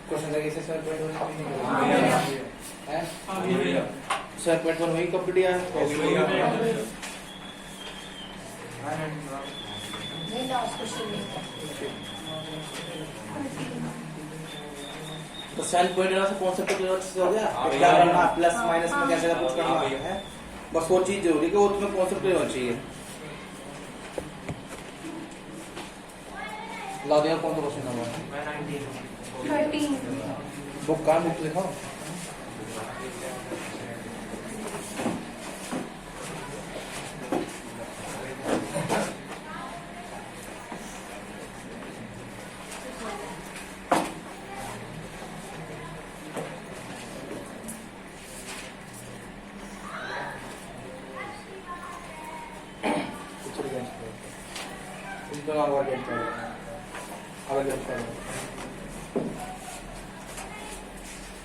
Question लगे से sir point है सर पॉइंट वन वही कंप्लीट यार नहीं लास्ट क्वेश्चन तो सेल पॉइंट से कॉन्सेप्ट क्लियर हो गया क्या करना प्लस माइनस में कैसे कुछ करना है बस वो चीज जरूरी है कि वो तुम्हें कॉन्सेप्ट क्लियर होना चाहिए ला दिया कौन सा क्वेश्चन नंबर 13 बुक का बुक दिखाओ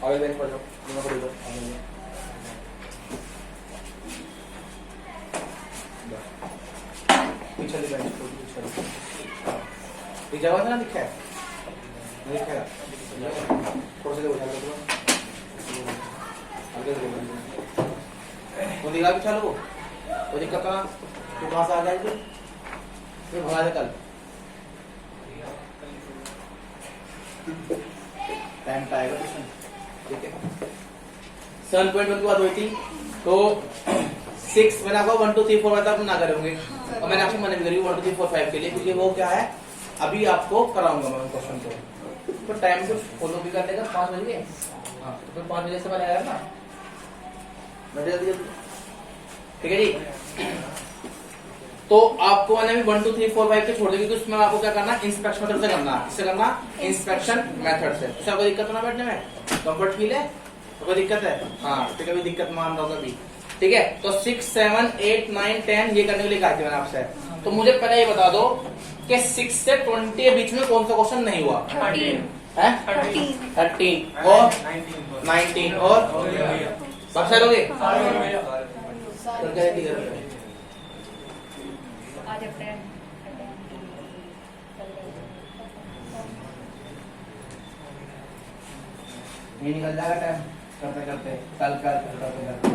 आगे बेंच पर जाओ दोनों को इधर आगे पीछे बेंच को पीछे ये जगह ना दिखा है नहीं दिखेगा थोड़ा सा उठा लो आगे वो दिखा भी चलो वो दिक्कत ना तू कहाँ से आ जाएगी ये भगा दे कल टाइम का आएगा क्वेश्चन ठीक है 7.1 की बात हुई थी तो 6 मैंने आपको 1 2 3 4 तक ना करे होंगे और मैंने आपको मना भी करी 1 2 3 4 5 के लिए क्योंकि वो क्या है अभी आपको कराऊंगा मैं क्वेश्चन को तो टाइम को फॉलो भी कर लेगा 5 बजे हाँ तो फिर 5 बजे से पहले आएगा ना मैं जल्दी ठीक है जी तो आपको मैंने भी 1 2 3 4 5 के छोड़ देंगे तो उसमें आपको क्या करना इंस्पेक्शन मेथड से करना किससे करना इंस्पेक्शन मेथड से तो कोई दिक्कत ना बैठने में कंफर्ट फील है तो कोई दिक्कत है हाँ तो कभी दिक्कत मान रहा कभी ठीक है तो 6 7 8 9 10 ये करने के लिए कहा था मैंने आपसे तो मुझे पहले ये बता दो कि 6 से 20 के बीच में कौन सा क्वेश्चन नहीं हुआ 13 और 19 और सब सही हो गए आज अटेंड ये निकल जाएगा टाइम करते करते कल करते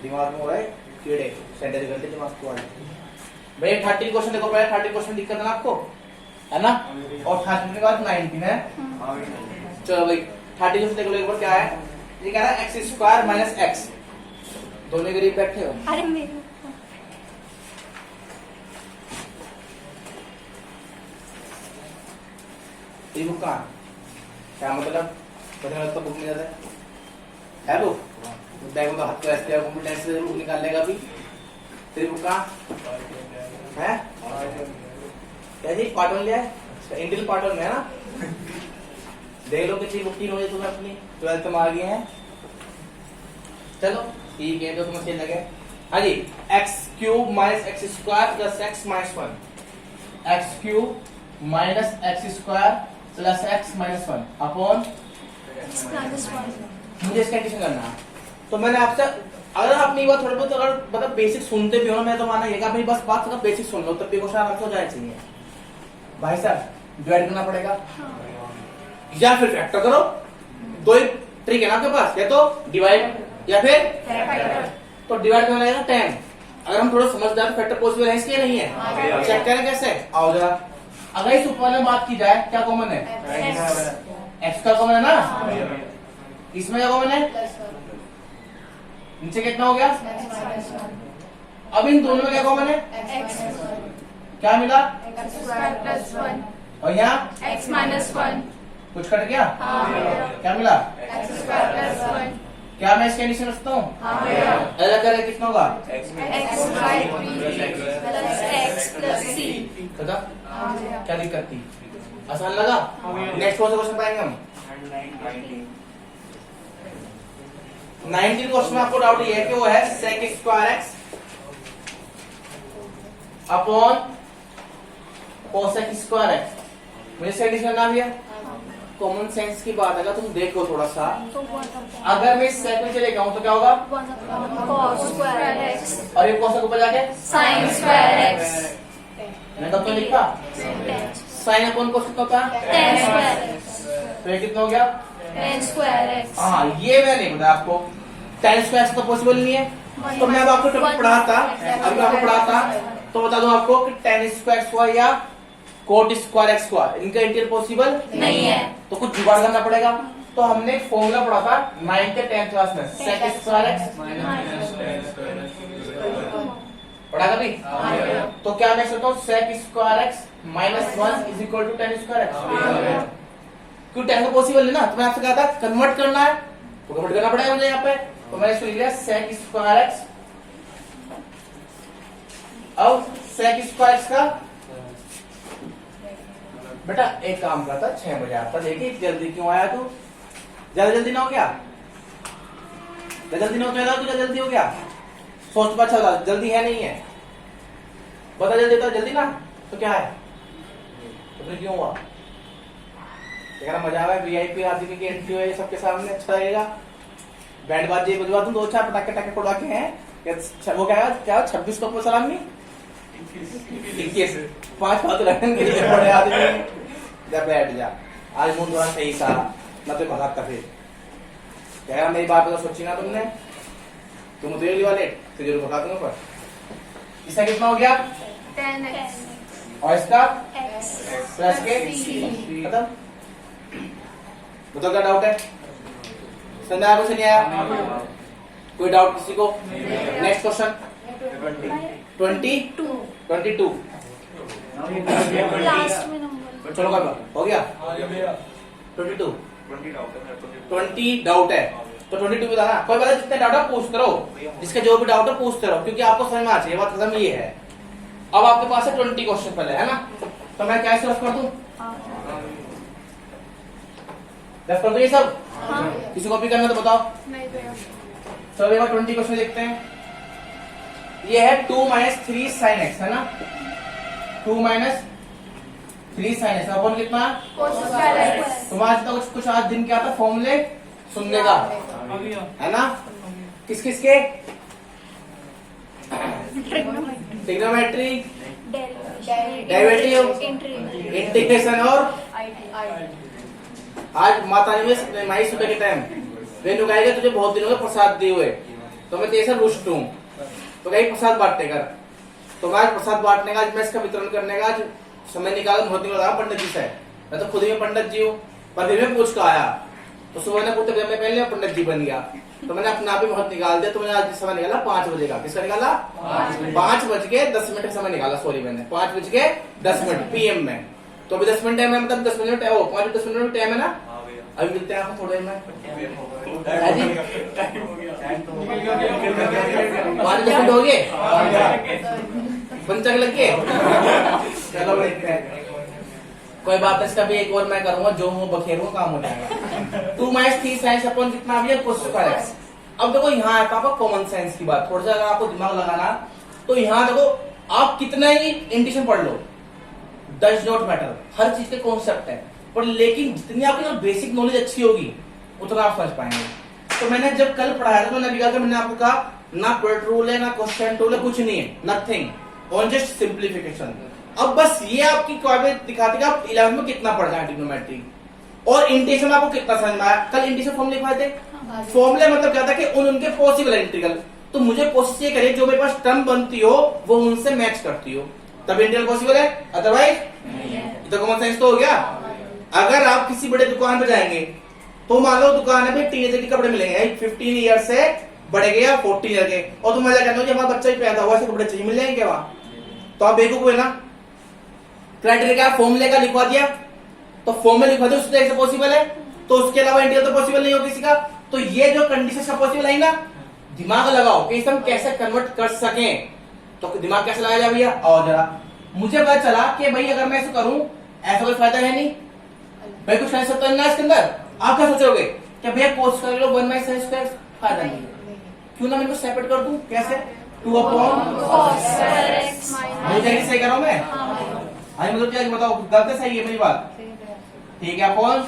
दिमाग में हो रहा है कीड़े सेंटर करते दिमाग को भाई 30 क्वेश्चन देखो पहले 30 क्वेश्चन दिक्कत है ना आपको है ना और 30 के बाद 19 है चलो भाई 30 क्वेश्चन देखो एक बार क्या है ये कह रहा है x² - x दोनों करीब बैठे हो अरे मेरे ये बुक कहाँ क्या मतलब पता तो बुक नहीं जाता है बुक बैग में हाथ ऐसे कंप्यूटर से बुक निकाल लेगा अभी तेरी बुक कहाँ है क्या जी पार्ट वन लिया है इंटेल पार्ट वन में है ना देख लो कितनी बुक 3 बजे तुम्हें अपनी 12th में आ गई है चलो ठीक है तो तुम्हें सही लगे हाँ जी x³ - x² + x - 1 x³ - x² + x - 1 upon मुझे इसका एडिशन करना है तो मैंने आपसे अगर आपने ये बात थोड़ा बहुत अगर मतलब बेसिक सुनते भी हो ना मैं तो माना ये अपनी बस बात अगर बेसिक सुन लो तब भी क्वेश्चन आपको हो जाना चाहिए भाई साहब डिवाइड करना पड़ेगा या फिर फैक्टर करो दो ही ट्रिक है ना आपके पास या तो डिवाइड या फिर तो डिवाइड करना लगेगा 10 अगर हम थोड़ा समझदार फैक्टर पॉसिबल है इसके नहीं है चेक करें कैसे आओ जरा अगर इस ऊपर में बात की जाए क्या कॉमन है x का कॉमन है ना इसमें क्या कॉमन है नीचे कितना हो गया अब इन दोनों में क्या कॉमन है क्या मिला और यहाँ x - 1 कुछ कट गया क्या मिला x² + 1 क्या मैं इसके एडिशन रखता हूँ अलग करें कितना होगा x + c क्या दिक्कत थी आसान लगा नेक्स्ट कौन सा क्वेश्चन पाएंगे हम 19 क्वेश्चन में आपको डाउट ये है कि वो है sec² x upon cosec² x मुझे इसका एडिशन करना भैया कॉमन सेंस की बात अगर तुम देखो थोड़ा सा अगर मैं इस सेक में चले जाऊं तो क्या होगा cos² और ये cos के ऊपर जाके sin² x मैं तब तो लिखा साइन अपॉन कोस कितना होता है? 10 square x. तो ये कितना हो गया? 10 square x. हाँ, ये मैं नहीं बताया आपको। 10 स्क्वायर तो पॉसिबल नहीं है। तो मैं अब आपको टॉपिक पढ़ा था, अभी आपको पढ़ा था, तो बता दूं आपको कि 10 स्क्वायर स्क्वायर या कोट स्क्वायर एक्स स्क्वायर, इनका इंटीग्रल पॉसिबल नहीं है। तो कुछ जुगाड़ करना पड़ेगा। तो हमने एक फॉर्मूला पढ़ा था 9th के 10th क्लास में, सेक स्क्वायर एक्स पढ़ा कभी? तो क्या मैं सकता हूँ sec square X minus 1 is equal to 10 square X. क्यों 10 को पॉसिबल है ना, तो मैं आपसे कहा था कन्वर्ट करना है, तो कन्वर्ट करना पड़ेगा मुझे यहाँ पे। तो मैंने इसको लिख लिया सेक स्क्वायर एक्स। अब सेक स्क्वायर एक्स का बेटा एक काम करता 6 बजे आता, देखिए जल्दी क्यों आया तू? ज्यादा जल्दी ना हो क्या? ज्यादा जल्दी ना हो क्या? तुझे जल्दी हो क्या? सोच पा चला, जल्दी है नहीं है? बता जल्दी, तो जल्दी ना तो क्या है? तो फिर क्यों हुआ? तेरा मजा आया, वीआईपी आदमी की एंट्री हुई सबके सामने, अच्छा लगेगा। बैंड बाजी बजवा दूं, 2-4 पटाखे टाके फोड़वा के हैं क्या? वो क्या 26 को सलामी 21 5 बात लगन के लिए बड़े आदमी जा बैठ जा। आज मुंह थोड़ा सही सा ना तो भगा का फिर क्या मेरी बात तो सोची ना तुमने, तुम तो ये वाले तो जरूर भगा दूंगा। पर इसका कितना हो गया? 10x. और इसका x. प्लस के खत्म। बताओ क्या डाउट है? समझ आया कुछ नहीं आया? कोई डाउट किसी को? नेक्स्ट क्वेश्चन 22 लास्ट में नंबर. चलो हो गया 22 20 डाउट है तो 22 बताना। कोई बात जितने डाउट है पूछते रहो, जिसके जो भी डाउट है पूछते रहो, क्योंकि आपको समझ में आ चाहिए। बात खत्म ये है। अब आपके पास है 20 क्वेश्चन पहले, है ना? तो मैं क्या रफ कर दूं? रफ कर दूं ये सब? किसी कॉपी करना तो बताओ। चलो एक बार 20 क्वेश्चन देखते हैं। ये है 2 - 3 sin x, है ना? 2 - 3 sin x अपन कितना? तुम आज तो कुछ आज दिन क्या था फॉर्मूले सुनने का, है ना? किस किस के? ट्रिग्नोमेट्री, डेरिवेटिव, इंटीग्रेशन और आज माता ने माई सुबह के टाइम वेनु कहेगा तुझे बहुत दिनों में प्रसाद दिए हुए, तो मैं तेरे से रुष्ट हूँ, तो कहीं प्रसाद बांटने का। तो मैं आज प्रसाद बांटने का, आज मैं इसका वितरण करने का आज समय निकाला, बहुत दिन लगा पंडित जी से। मैं तो खुद ही में पंडित जी हूँ, पर फिर मैं पूछ कर आया तो सुबह ने पूछते मैं पहले पंडित जी बन गया। तो मैंने अपने आप ही बहुत निकाल दिया। तो मैंने आज समय निकाला 5 बजे का। किसका निकाला? 5:10 का समय निकाला। सॉरी मैंने 5:10 PM में। तो अभी 10 मिनट है, मैं मतलब 10 मिनट है वो 5-10 मिनट टाइम है ना। अभी मिलते हैं आपको थोड़े में 5-10 मिनट हो गए, पंचक लग गए। चलो देखते हैं, कोई बात इसका भी एक और मैं करूंगा, जो मुंह बखेरूंगा काम हो जाएगा। 2 - 3 sin अपन कितना भी है cos स्क्वायर x। अब देखो यहाँ है आपका कॉमन सेंस की बात, थोड़ा सा अगर आपको दिमाग लगाना तो यहाँ देखो आप कितना ही इंटीग्रेशन पढ़ लो, डज नॉट मैटर, हर चीज के कॉन्सेप्ट है, पर लेकिन जितनी आपकी बेसिक नॉलेज अच्छी होगी उतना आप समझ पाएंगे। तो मैंने जब कल पढ़ाया था तो मैंने आपको कहा ना प्लट रूल है ना क्वेश्चन रूल है, कुछ नहीं है, नथिंग, ऑन जस्ट सिंप्लीफिकेशन। अब बस ये आपकी काबिलियत दिखाती है आप 11th में कितना पढ़ रहे हैं ट्रिग्नोमेट्री, और इंटीग्रेशन आपको कितना समझ में आया। कल इंटीग्रेशन फॉर्मूले लिखवाए थे, फॉर्मूले मतलब क्या था कि उनके पॉसिबल इंटीग्रल, तो मुझे कोशिश ये करिए जो मेरे पास टर्म बनती हो वो उनसे मैच करती हो, तब इंटीग्रल पॉसिबल है, अदरवाइज तो कॉमन सेंस तो हो गया। अगर आप किसी बड़े दुकान पे जाएंगे तो मान लो दुकान है भाई टीनेजर के कपड़े मिलेंगे 15 ईयर से बढ़े गए या 40 ईयर के, और तुम मजा कहते हो हमारा बच्चा ही पैदा हुआ, ऐसे कपड़े चाहिए, मिल जाएंगे वहां? तो आप बेवकूफ है ना। क्राइटेरिया फॉर्मूले का लिखवा दिया तो फॉर्मूले लिखवा दिया, उससे पॉसिबल है, तो उसके अलावा इंटीग्रल तो पॉसिबल नहीं हो किसी का। तो ये जो कंडीशन का पॉसिबल है ना, दिमाग लगाओ कि हम कैसे कन्वर्ट कर सकें। तो दिमाग कैसे लगाया जाए भैया? और जरा मुझे पता चला कि भाई अगर मैं ऐसा करूं ऐसा कोई फायदा है नहीं भाई, कुछ कर सकता है इसके अंदर। आप क्या सोचोगे कि भैया कोस कर लो 1/sin², फायदा नहीं, क्यों ना मैं इनको सेपरेट कर दूं? कैसे? 2/cos। मुझे सही कर रहा हूं मैं? हाँ मतलब क्या बताओ, गलत है सही है मेरी बात? ठीक है, अपॉन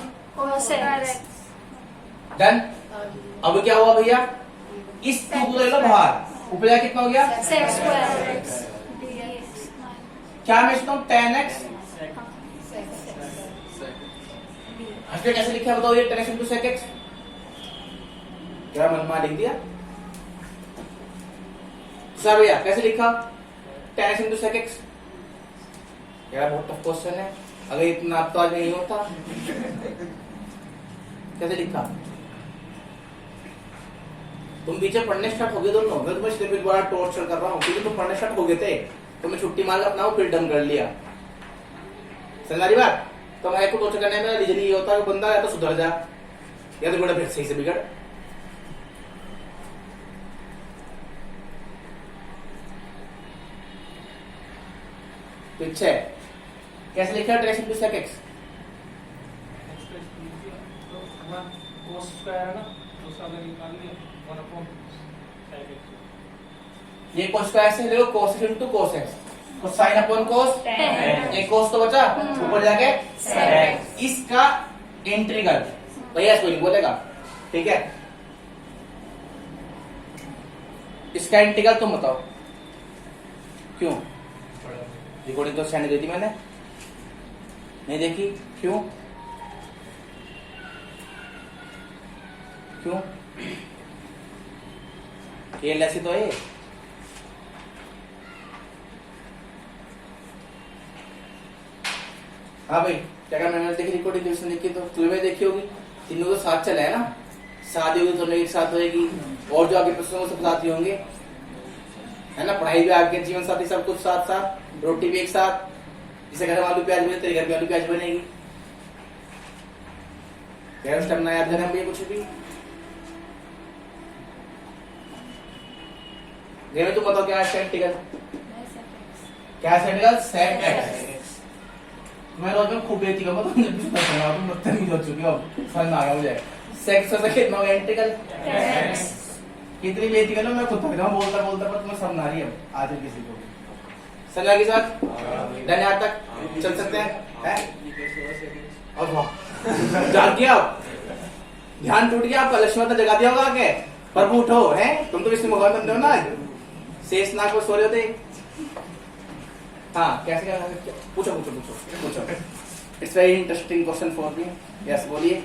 डन। अब क्या हुआ भैया, इस 2 को ले लो बाहर, ऊपर कितना हो गया? क्या मैं इसका 10x हमें कैसे लिखा बताओ ये 10x into sec x? क्या मनमा लिख दिया सर भैया? कैसे लिखा 10x into sec x? यार बहुत टफ क्वेश्चन है, अगर इतना आप तो आज नहीं होता। कैसे लिखा? तुम पीछे पढ़ने स्टार्ट हो गए दोनों, मैं तुम्हें सिर्फ बड़ा टॉर्चर कर रहा हूँ क्योंकि तुम पढ़ने स्टार्ट हो गए थे, तो मैं छुट्टी मार अपना फिर डन कर लिया। समझ बात? तो मैं को टॉर्चर करने में रीजन ये होता है कि बंदा या तो सुधर जा या तो बड़ा फिर सही से बिगड़। पीछे कैसे लिखा है 10x into sec x? cos square है ना, दूसरा अगर निकाल लिया 1/sec x। ये cos स्क्वायर से ले लो cos into cos x, तो sin अपॉन cos, tan। एक cos तो बचा, ऊपर जाके sec। इसका इंटीग्रल भैया इसको नहीं बोलेगा, ठीक है? इसका इंटीग्रल तुम बताओ क्यों? रिकॉर्डिंग तो सेंड दी मैंने, नहीं देखी? क्यों? क्यों? ये ऐसी तो है। हाँ भाई क्या क्या मैंने देखी रिकॉर्डिंग देखी, तो तुम्हें देखी होगी, तीनों तो साथ चले है ना, शादी होगी तो एक साथ होगी, और जो आगे प्रश्न सब साथ ही होंगे, है ना? पढ़ाई भी आगे, जीवन साथी सब कुछ साथ साथ, रोटी भी एक साथ, जिसे घर में आलू प्याज बने तेरे घर में आलू प्याज बनेगी। पेरेंट्स टाइम ना याद करना भैया कुछ भी। देवे तुम बताओ क्या है इंटीग्रल? क्या है इंटीग्रल? sec x। मैं रोज में खूब बेइज्जती करूंगा, तुम जब भी सुना तुम बदतमीज हो चुके हो, समझ में आ गया मुझे। sec से कितना होगा इंटीग्रल? कितनी बेइज्जती कर लो, मैं खुद थक जाऊं बोलता बोलता, पर तुम्हें समझ आ रही है आज किसी को समझा के साथ डन यहाँ तक चल सकते हैं? और वाह जाग गया, ध्यान टूट गया आपका, लक्ष्मण तो जगा दिया होगा आके, प्रभु उठो है, तुम तो विष्णु भगवान बनते हो ना, शेष नाग को सो रहे होते। हाँ कैसे क्या? पूछो पूछो पूछो पूछो, it's very interesting question for me. Yes बोलिए,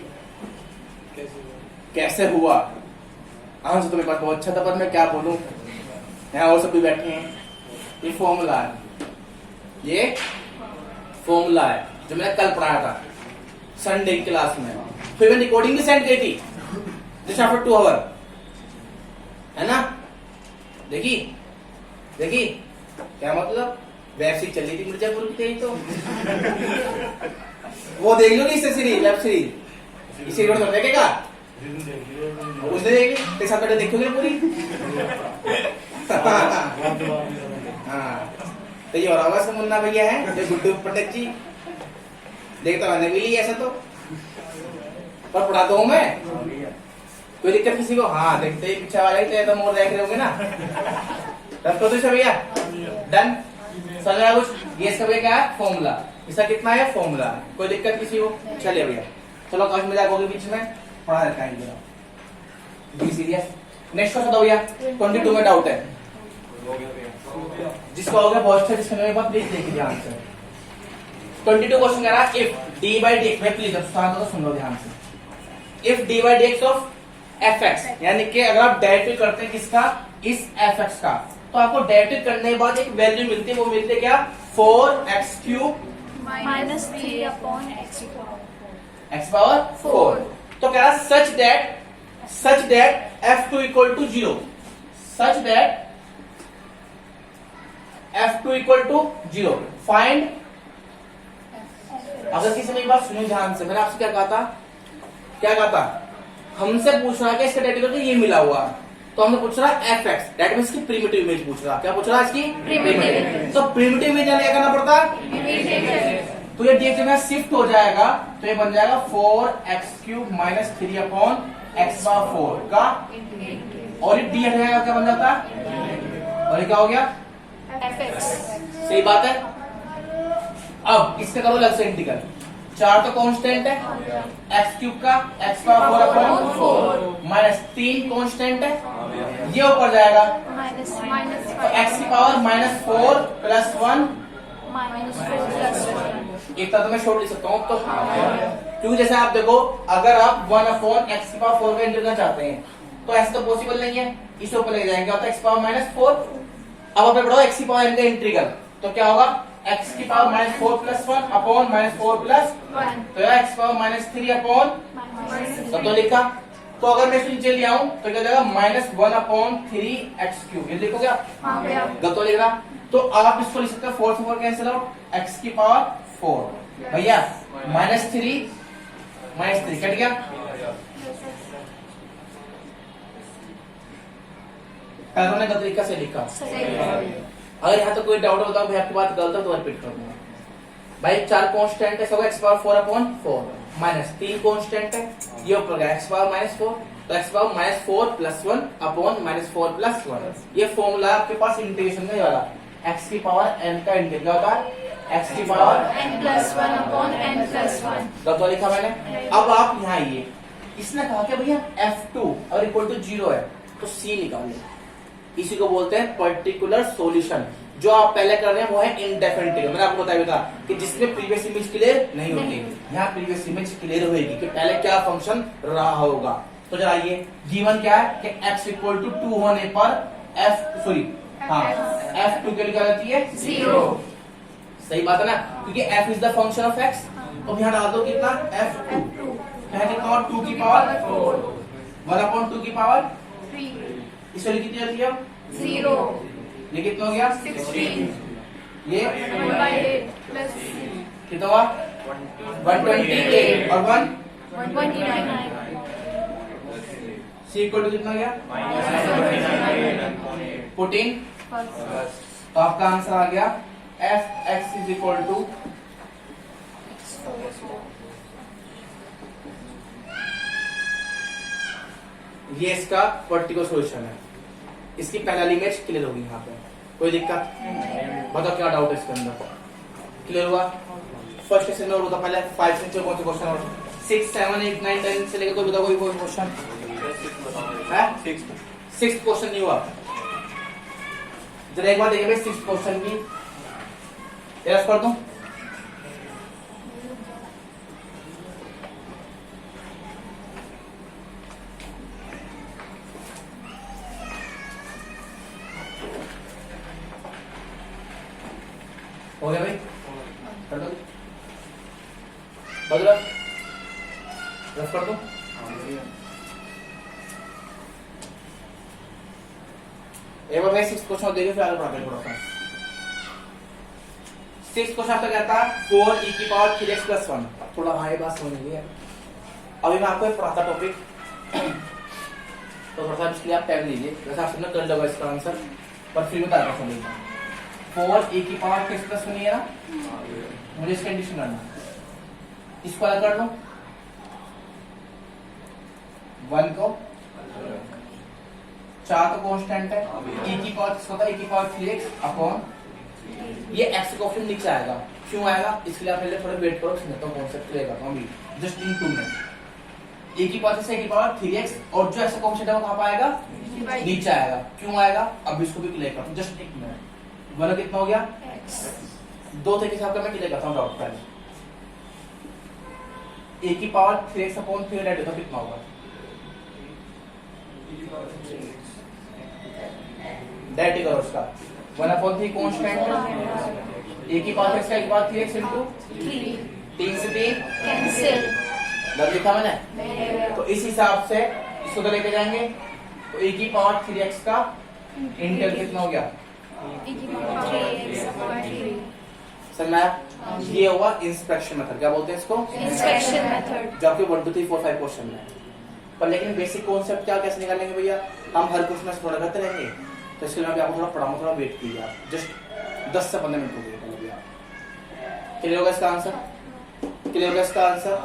कैसे हुआ? आंसर तो मेरे पास बहुत अच्छा था, पर मैं क्या बोलूं, यहाँ और सब भी बैठे हैं। ये फॉर्मूला है, ये फॉर्मूला है जो मैंने कल पढ़ाया था संडे की क्लास में, फिर मैं रिकॉर्डिंग भी सेंड की थी जस्ट आफ्टर 2 आवर, है ना? देखी देखी क्या मतलब? वेब सीरीज चल रही थी मिर्जापुर की, तो वो देख लो इससे सीरीज, वेब सीरीज इसी रोड पर देखेगा, उसने देखेगी तेरे साथ बैठे देखोगे पूरी। हाँ तो ये और आवाज मुन्ना भैया है जो गुड्डू पंडित जी, देखता मैंने भी ली ऐसा तो, पर पढ़ाता हूँ मैं, कोई दिक्कत किसी को? हाँ देखते ही पीछे वाले तो मोर देख रहे होंगे ना, तब तो भैया डन समझा कुछ? ये सब क्या है? फॉर्मूला। इसका कितना है? फॉर्मूला। कोई दिक्कत किसी को? चलिए भैया चलो काश मजाक होगी बीच में, पढ़ा देता है बी सीरियस। नेक्स्ट क्वेश्चन बताओ भैया, 22 में डाउट है जिसको हो गया बहुत अच्छा, जिसका मेरे पास प्लीज देखिए ध्यान से। 22 क्वेश्चन कह रहा है if D by D x, please अब सुन लो ध्यान से। If D by D x of F x, यानी कि अगर आप डेरिवेटिव करते हैं किसका? इस एफ एक्स का, तो आपको डेरिवेटिव करने के बाद एक वैल्यू मिलती है, वो मिलती है क्या? 4x³ minus 3/x power 4। तो कह रहा है such that f2 equal to 0, such that f2 equal to 0 find। अगर किसी ने बात सुनी ध्यान से, मैंने आपसे क्या कहा था? क्या कहा था? हमसे पूछ रहा है कि इसका डेरिवेटिव ये मिला हुआ, तो हमने पूछ रहा है एफ एक्स, डेट मींस की प्रिमिटिव इमेज पूछ रहा। क्या पूछ रहा है? इसकी प्रिमिटिव। तो प्रिमिटिव इमेज क्या करना पड़ता है? तो ये डीएक्स में शिफ्ट हो जाएगा, तो ये बन जाएगा 4x³ माइनस 3/x/4 का, और ये डी हट जाएगा, क्या बन जाता है? और ये क्या हो गया? fx। सही बात है। अब इसका करो अलग से इंटीग्रल, 4 तो कांस्टेंट है, x³ का x/4 माइनस 3 कांस्टेंट है, ये ऊपर जाएगा minus तो x की पावर -4 + 1, -4 + 1। एक तरह तो मैं छोड़ लिख सकता हूँ तो, क्योंकि जैसे आप देखो, अगर आप 1/x की पावर 4 का इंटीग्रल करना चाहते हैं तो ऐसा तो पॉसिबल नहीं है, इसके ऊपर लेके जाएंगे, होता है x पावर -4। अब आपने पढ़ो x की पावर n का इंटीग्रल, तो क्या होगा, x की पावर -4 + 1 अपॉन -4 + 1 तो यह x पावर -3 अपॉन, सब तो लिखा। तो अगर मैं इसको नीचे ले आऊं तो क्या हो जाएगा, -1/3x3, ये लिखो क्या, हाँ भैया गलत तो लिख रहा। तो आप इसको लिख सकते हो 4 से 4 कैंसिल आउट, x की पावर 4 भैया -3 कट गया। पैरों ने गलत तरीका से लिखा। सही अगर यहाँ तो कोई डाउट होता है भाई आपकी बात गलत है तो रिपीट कर दूंगा। भाई 4 कांस्टेंट है, सब x पावर 4/4 माइनस 3 कांस्टेंट है, ये ऊपर गया x पावर -4, तो x पावर -4 + 1 अपॉन -4 + 1। ये फॉर्मूला आपके पास इंटीग्रेशन का ये वाला, x की पावर n का इंटीग्रल होता है x की पावर n+1 अपॉन n+1। गलत लिखा मैंने। अब आप यहाँ आइए, इसने कहा कि भैया f2 अगर इक्वल टू 0 है तो c निकालें, इसी को बोलते हैं पर्टिकुलर सॉल्यूशन। जो आप पहले कर रहे हैं वो है इंडेफिनिट। मैंने आपको बताया था कि जिसमें प्रीवियस इमेज क्लियर नहीं होती, यहाँ प्रीवियस इमेज क्लियर होगी कि पहले क्या फंक्शन रहा होगा। तो जरा ये गिवन क्या है कि x = 2 होने पर f2 के लिए क्या रहती है 0। सही बात है ना, क्योंकि f is the function of x। तो यहाँ डाल दो कितना f2, यहाँ कितना 2 की पावर 4 1/2 की पावर 3 इसलिए कितनी आती है 0 ये कितना हो गया 16 ये 1/8 प्लस कितना हुआ 128 और 1 129 c इक्वल टू कितना हो गया 14। तो आपका आंसर आ गया f(x) = ये इसका पर्टिकुलर सॉल्यूशन है। इसकी पहला इमेज क्लियर होगी यहाँ पे, कोई दिक्कत बताओ क्या डाउट है इसके अंदर, क्लियर हुआ। फर्स्ट क्वेश्चन में होता पहले 5 से कौन से क्वेश्चन और 6 7 8 9 10 से लेकर कोई बताओ कोई क्वेश्चन है 6th क्वेश्चन नहीं हुआ। जरा एक बार देखिए भाई 6th क्वेश्चन की यस कर दूं, हो गया भाई, कर दो बदला रफ कर दो। एक बार मैं 6th क्वेश्चन देखिए फिर आगे बढ़ाते हैं थोड़ा सा। 6th क्वेश्चन आपका कहता है 4e³ 3x+1। थोड़ा भाई बात समझिए, अभी मैं आपको पढ़ाता टॉपिक तो थोड़ा सा इसके लिए आप टाइम लीजिए, वैसे आप सबने कर लोगे इसका आंसर पर फिर बता रहा हूँ। 4e³ है ना, मुझे इसका एडिशन करना, इसको अलग कर लो 1 को 4 तो कांस्टेंट है, e³ 3x अपॉन ये x का ऑप्शन नीचे आएगा, क्यों आएगा इसके लिए आप पहले थोड़ा वेट करो, समझता हूं कॉन्सेप्ट क्लियर करता हूं अभी just in 2 minute. e³ 3x और जो x का ऑप्शन है वो कहां पाएगा नीचे आएगा, क्यों आएगा अब इसको भी क्लियर करता हूं जस्ट 1 मिनट। 1 कितना हो गया 2 थे के हिसाब से मैं क्लियर करता हूं डाउट पहले। e³ 3x अपॉन 3 डाइट तो कितना होगा डाइट करो उसका 1/3 कांस्टेंट e³ x का e³ 3x इनटू 3 से 3 कैंसिल लग लिखा मैंने। तो इस हिसाब से इसको तो लेके जाएंगे तो e³ 3x का इंटीग्रल कितना हो गया समझ आया। ये हुआ इंस्पेक्शन मेथड, क्या बोलते हैं इसको इंस्पेक्शन मेथड, जो आपके 1 2 3 4 5 क्वेश्चन में है। पर लेकिन बेसिक कॉन्सेप्ट क्या कैसे निकालेंगे भैया, हम हर क्वेश्चन में थोड़ा करते रहेंगे, तो इसके लिए मैं आपको थोड़ा पढ़ाऊंगा, थोड़ा वेट कीजिए आप जस्ट 10 से 15 मिनट हो गए। क्लियर होगा इसका आंसर, क्लियर होगा इसका आंसर।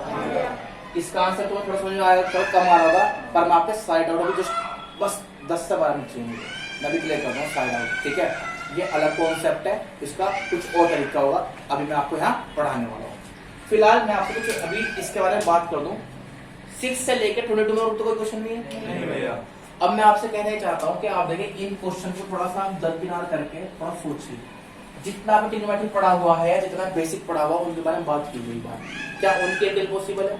इसका आंसर तो थोड़ा समझ में आएगा, थोड़ा कम आ रहा होगा, पर मैं आपके साइड आउट अभी जस्ट बस 10 से 12 मिनट चाहिए, मैं भी क्लियर करता हूँ साइड आउट, ठीक है। ये अलग कॉन्सेप्ट है, इसका कुछ और तरीका होगा, अभी मैं आपको यहाँ पढ़ाने वाला हूँ। फिलहाल मैं आपको कुछ अभी इसके बारे में बात कर दूं। 6 से लेकर 22 में तो कोई क्वेश्चन नहीं है, नहीं भैया। अब मैं आपसे कहना चाहता हूँ कि आप देखिए इन क्वेश्चन को थोड़ा सा दरकिनार करके थोड़ा सोचिए, जितना भी ट्रिग्नोमेट्री पढ़ा हुआ है, जितना बेसिक पढ़ा हुआ उनके बारे में बात की गई बात, क्या उनके लिए पॉसिबल है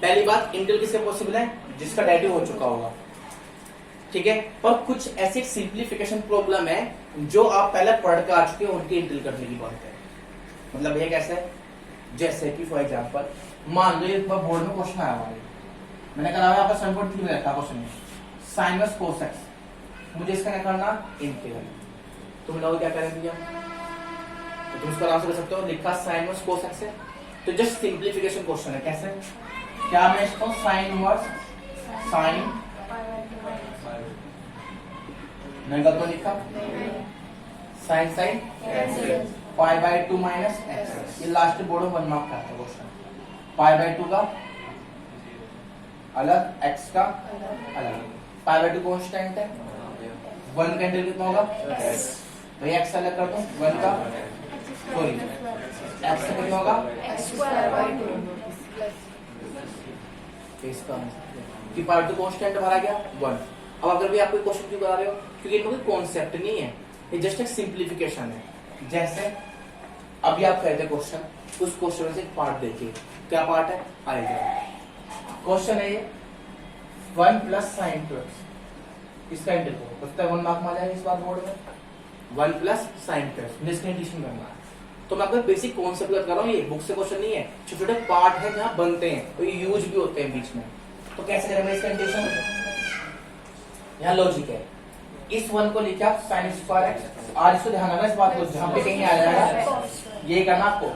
पहली बात, इंटीग्रल किससे पॉसिबल है? जिसका डेरिवेटिव हो चुका होगा, ठीक है। पर कुछ ऐसी सिंप्लीफिकेशन प्रॉब्लम है जो आप पहले पढ़ के आ चुके हो, उनकी इंटीग्रल करने की बात है। मतलब ये कैसे है? जैसे कि फॉर एग्जांपल मान लो एक बार बोर्ड में क्वेश्चन आया हमारे, मैंने कहा आपका 7.3 में रहता क्वेश्चन में sin वर्स cos x, मुझे इसका निकालना इंटीग्रल। तुम लोग क्या करेंगे भैया? तो तुम इसको आराम से कर सकते हो, लिखा sin वर्स cos x है, तो जस्ट सिंप्लीफिकेशन क्वेश्चन है। कैसे? क्या मैं इसको sin वर्स sin मैंने गलत तो लिखा sin sin pi by 2 minus x, ये लास्ट बोर्ड में 1 मार्क का था क्वेश्चन। पाई बाय 2 का अलग, एक्स का अलग। पाई बाय 2 कांस्टेंट है, 1 का इंटीग्रल कितना होगा? तो ये एक्स अलग कर दो, 1 का सॉरी एक्स का कितना होगा? x square by 2 इसका कि पाई 2 कांस्टेंट भरा गया 1। अब अगर भी आप कोई क्वेश्चन क्यों करा रहे हो? क्योंकि इनमें कोई कॉन्सेप्ट नहीं है, ये जस्ट एक सिंप्लीफिकेशन है। जैसे अभी आप कहते क्वेश्चन, उस क्वेश्चन में से एक पार्ट देखिए, क्या पार्ट है? आएगा क्वेश्चन है ये 1 प्लस साइन 2x, इसका इंटीग्रल बचता है 1 मार्क में आ जाएगा इस बार बोर्ड में, 1 प्लस साइन 2x, मुझे इसका इंटीग्रेशन करना है। तो मैं आपको बेसिक कॉन्सेप्ट कर रहा हूँ, ये बुक से क्वेश्चन नहीं है, छोटे छोटे पार्ट है जहाँ बनते हैं, तो ये यूज भी होते हैं बीच में। तो कैसे करेंगे इसका इंटीग्रेशन? यहाँ लॉजिक है, इस 1 को लिखा साइन स्क्वायर x, आज इसको ध्यान रखना इस बात को, जहाँ पे कहीं आ जाएगा ये करना आपको।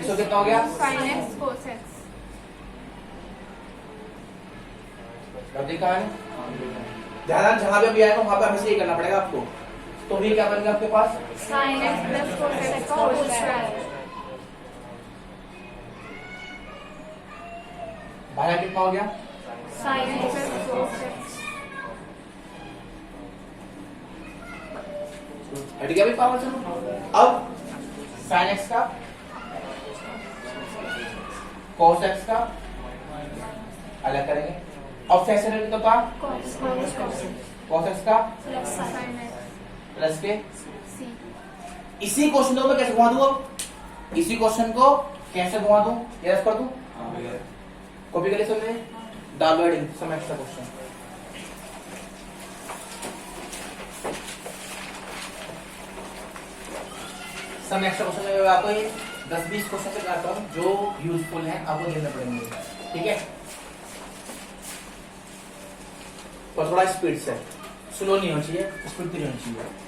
इसको कितना हो गया? sin x cos x देखा है ध्यान, जहां पे भी आएगा वहां पे हमेशा ये करना पड़ेगा आपको। तो भी क्या बनेगा आपके पास? sin x plus cos x का whole square भाया कितना हो गया? sin x plus cos x हट गया भी पावर। चलो अब sin x का cos x का अलग करेंगे। अब कैसे करेंगे? तो cos x का plus sin x प्लस के c इसी क्वेश्चन को मैं कैसे घुमा दूं? अब इसी क्वेश्चन को कैसे घुमा दूं? ये रख कर दूं, कॉपी कर ले समझे, डाल heading some extra question. Some extra question में आपको ये 10-20 क्वेश्चन से कराता हूं जो यूजफुल हैं, आपको देने पड़ेंगे, ठीक है। पर थोड़ा स्पीड से, स्लो नहीं होना चाहिए, स्पीड नहीं होनी चाहिए।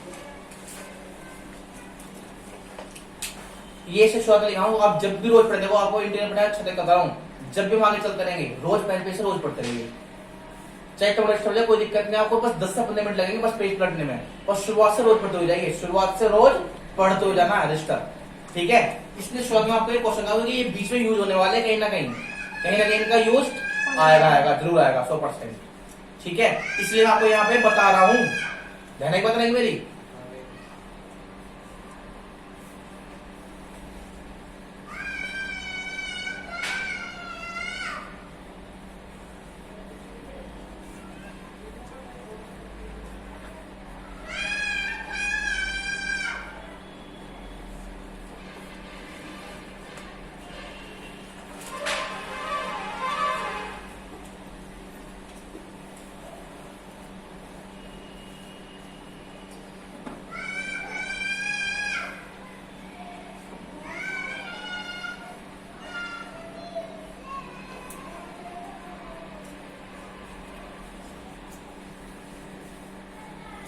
ये से शुरुआत लिखाऊं, आप जब भी रोज पढ़ते हो, आपको इंटीरियर पढ़ा छते कर रहा हूं, जब भी हम आगे चलते रहेंगे रोज पेन पे से रोज पढ़ते रहेंगे, चाहे टोटल कोई दिक्कत नहीं, आपको बस 10 से 15 मिनट लगेंगे बस पेज पलटने में, और शुरुआत से रोज पढ़ते हो जाइए, शुरुआत से रोज पढ़ते हो जाना रजिस्टर, ठीक है। इसलिए शुरुआत में आपको ये क्वेश्चन आएगा कि ये बीच में यूज होने वाले हैं, कहीं ना कहीं इनका यूज आएगा जरूर आएगा 100%, ठीक है। इसलिए मैं आपको यहाँ पे बता रहा हूं, ध्यान एक बात रहेगी मेरी।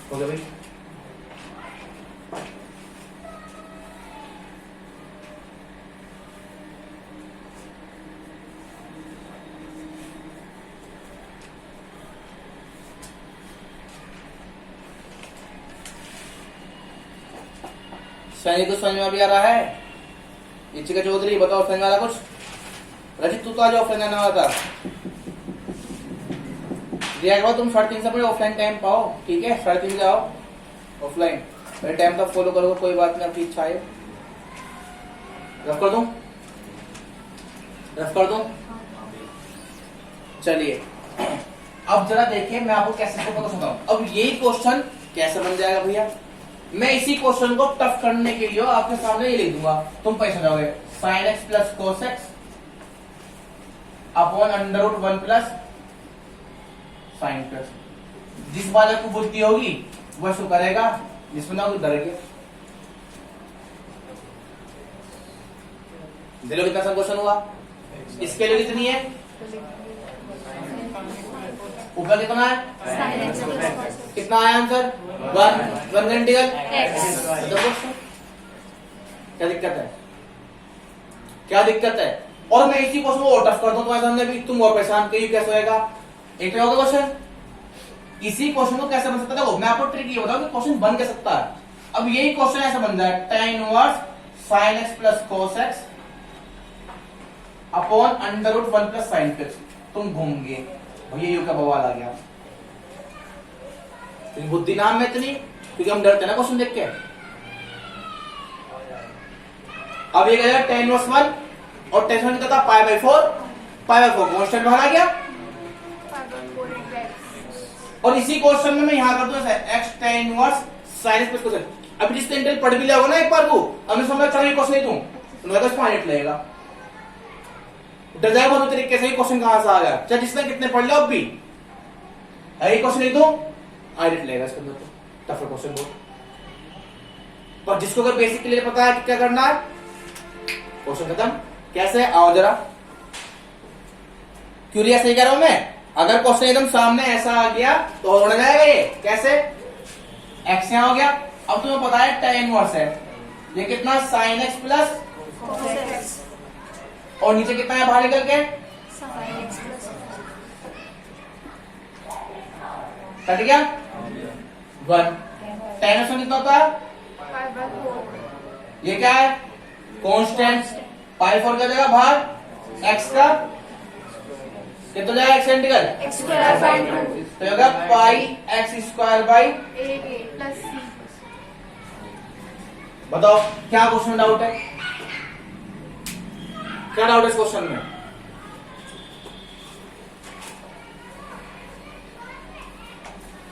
हो गया भाई? सैनिक को समझ में भी आ रहा है? इच्छिका चौधरी बताओ समझ में आ रहा कुछ? रजित तू तो आ जाओ, ऑफलाइन आने वाला था। रिया तुम 3:30 से पहले ऑफलाइन टाइम पाओ, ठीक है, 3:30 से आओ ऑफलाइन, मेरे टाइम तक फॉलो करोगे कोई बात नहीं, आपकी इच्छा है। रफ कर दूं? चलिए अब जरा देखिए, मैं आपको कैसे पता समझाऊं। अब यही क्वेश्चन कैसे बन जाएगा भैया? मैं इसी क्वेश्चन को टफ करने के लिए आपके सामने ये लिख दूंगा, तुम पैसे जाओगे sin x plus cos x upon under root 1 plus sine plus. जिस बालक को बुद्धि होगी वह शो करेगा, जिसमें ना डर गया। दिलो कितना सा क्वेश्चन हुआ? इसके लिए कितनी है? ऊपर कितना है? कितना आया आंसर? 1 का इंटीग्रल x। क्या दिक्कत है? क्या दिक्कत है? और मैं इसी क्वेश्चन को और टफ कर दूं तुम्हारे सामने भी, तुम और परेशान करिए कैसे होएगा। एक होगा क्वेश्चन, इसी क्वेश्चन को कैसे बन सकता है? मैं आपको ट्रिक ये बताऊं कि क्वेश्चन बन के सकता है। अब यही क्वेश्चन ऐसा बन जाए, tan inverse sin x plus cos x upon under root 1 plus sine x। तुम घूमगे भैया, यू का बवाल आ गया। तो बुद्धि नाम में इतनी, क्योंकि हम डरते ना क्वेश्चन देख के। अब ये गया tan इनवर्स 1 और tan इनवर्स कितना था? पाई बाई 4 कांस्टेंट बाहर आ गया। और इसी क्वेश्चन में मैं यहां कर दूं ऐसा x tan inverse sin x plus cos x। अब जिसने इंटेल पढ़ भी लिया होगा ना एक बार को, हमने समझा चलो ये क्वेश्चन नहीं दूं, तो मैं पॉइंट लगेगा। डर जाएगा बहुत तरीके से क्वेश्चन कहां से आ गया। चाहे जिसने कितने पढ़ लिया अब भी ये क्वेश्चन नहीं दूं, आइडिया लगेगा इसके अंदर। तो टफ क्वेश्चन बहुत, पर जिसको अगर बेसिक के लिए पता है कि क्या करना है, क्वेश्चन खत्म। कैसे? आओ जरा, क्यूरियस नहीं कह रहा हूं मैं। अगर क्वेश्चन एकदम सामने ऐसा आ गया तो उड़ जाएगा ये। कैसे? x यहां हो गया, अब तुम्हें पता है tan इनवर्स है, ये कितना sin x प्लस और नीचे कितना है बाहर निकल के कट गया 1। tan x कितना होता है? ये क्या है? कांस्टेंट। पाई 4 का जगह बाहर x का कितना जाएगा? x इंटीग्रल तो होगा पाई x स्क्वायर बाई। बताओ क्या क्वेश्चन डाउट है? क्या डाउट है इस क्वेश्चन में?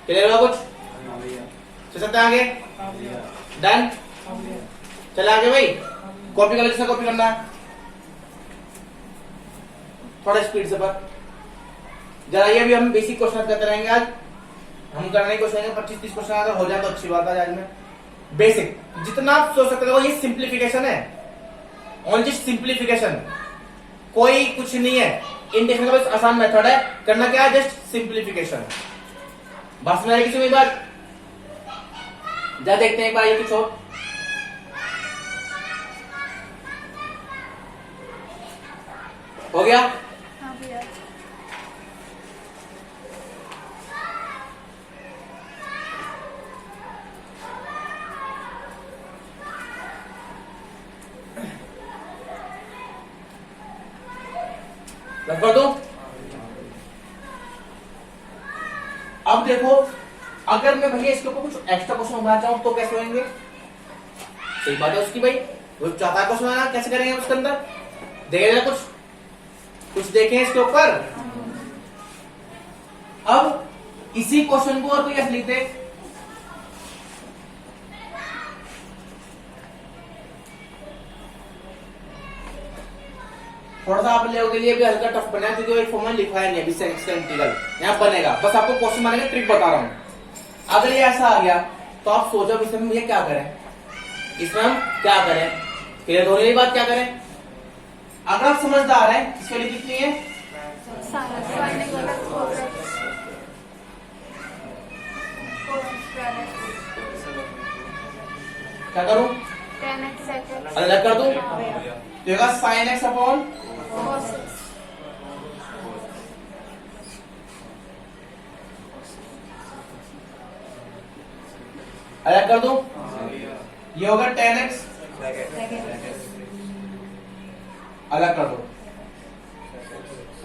क्लियर हुआ कुछ? चल सकते हैं आगे? डन। चले आगे भाई, कॉपी कर लो जिसने कॉपी करना है, थोड़ा स्पीड से। पर जरा ये भी हम बेसिक क्वेश्चन करते रहेंगे आज। हम करने की कोशिश करेंगे 25-30 क्वेश्चन अगर हो जाए तो अच्छी बात है। आज में बेसिक जितना आप सोच सकते हो, ये सिंप्लीफिकेशन है, ओनली जस्ट सिंप्लीफिकेशन, कोई कुछ नहीं है। इंटीग्रेशन का बस आसान मेथड है, करना क्या है? Just simplification. बस में किसी में बात जा देखते हैं एक बार ये कुछ हो। हो गया? कर दो। अब देखो, अगर मैं भैया इसके ऊपर कुछ एक्स्ट्रा क्वेश्चन बनाना चाहूं तो कैसे होंगे? सही बात है उसकी भाई, वो चाहता है क्वेश्चन बनाना, कैसे करेंगे उसके अंदर? देखेगा कुछ देखें इसके ऊपर। अब इसी क्वेश्चन को और कोई कैसे लिखते? थोड़ा सा आप लोगों के लिए भी हल्का टफ बना, क्योंकि एक फॉर्मूला लिखा है नहीं अभी, सेक्स का इंटीग्रल यहाँ बनेगा। बस आपको क्वेश्चन बनाने का ट्रिक बता रहा हूं। अगर ये ऐसा आ गया तो आप सोचो इसमें ये क्या करें, इसमें हम क्या करें? क्लियर हो रही बात? क्या करें? अगर आप समझदार हैं, इसके लिए कितनी है? क्या करूं? अलग कर दूं? तो साइन एक्स अपॉन अलग कर दूं? ये होगा tan x अलग कर दो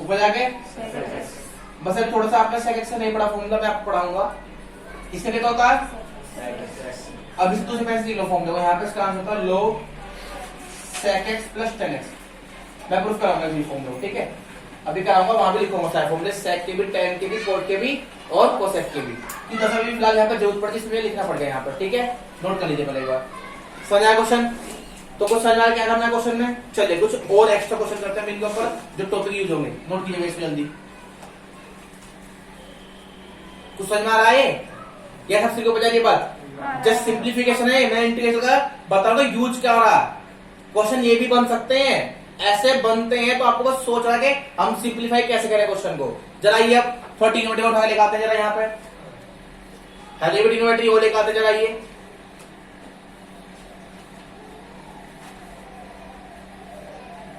ऊपर जाके। बस अब थोड़ा सा आपने sec x से नहीं पढ़ा फॉर्मूला, मैं आपको पढ़ाऊंगा। इसका क्या होता है? अब इस दूसरे पैसे लिख लो फॉर्मूला, यहाँ पे इसका आंसर होता है लो sec x plus tan x। मैं प्रूफ कराऊंगा ये फॉर्मूला, ठीक है? अभी कराऊंगा, वहां भी लिखूंगा सारे फॉर्मूले, sec के भी, tan के भी, cot के भी और cosec के भी। कि दस अभी फिलहाल यहाँ पे जरूरत पड़ती है, इसलिए लिखना पड़ गया यहाँ पर, ठीक है? नोट कर लीजिए पहले एक बार। समझ आया क्वेश्चन? तो कुछ समझ में आ क्या करना है क्वेश्चन में? चलिए कुछ और एक्स्ट्रा क्वेश्चन करते हैं इनके ऊपर जो टॉपिक यूज होंगे, नोट कीजिएगा इसमें जल्दी। कुछ समझ में आ रहा है? या सबसे को बचा ये बात जस्ट सिंप्लीफिकेशन है, मैं इंटीग्रेशन का बता रहा हूं यूज क्या हो रहा। क्वेश्चन ये भी बन सकते हैं, ऐसे बनते हैं, तो आपको बस सोच रहा है कि हम सिंप्लीफाई कैसे करें क्वेश्चन को। जरा ये अब 30 ट्रिग्नोमेट्री उठा के लेके आते हैं, जरा यहाँ पे हेलो ट्रिग्नोमेट्री वो लेके आते हैं, जरा ये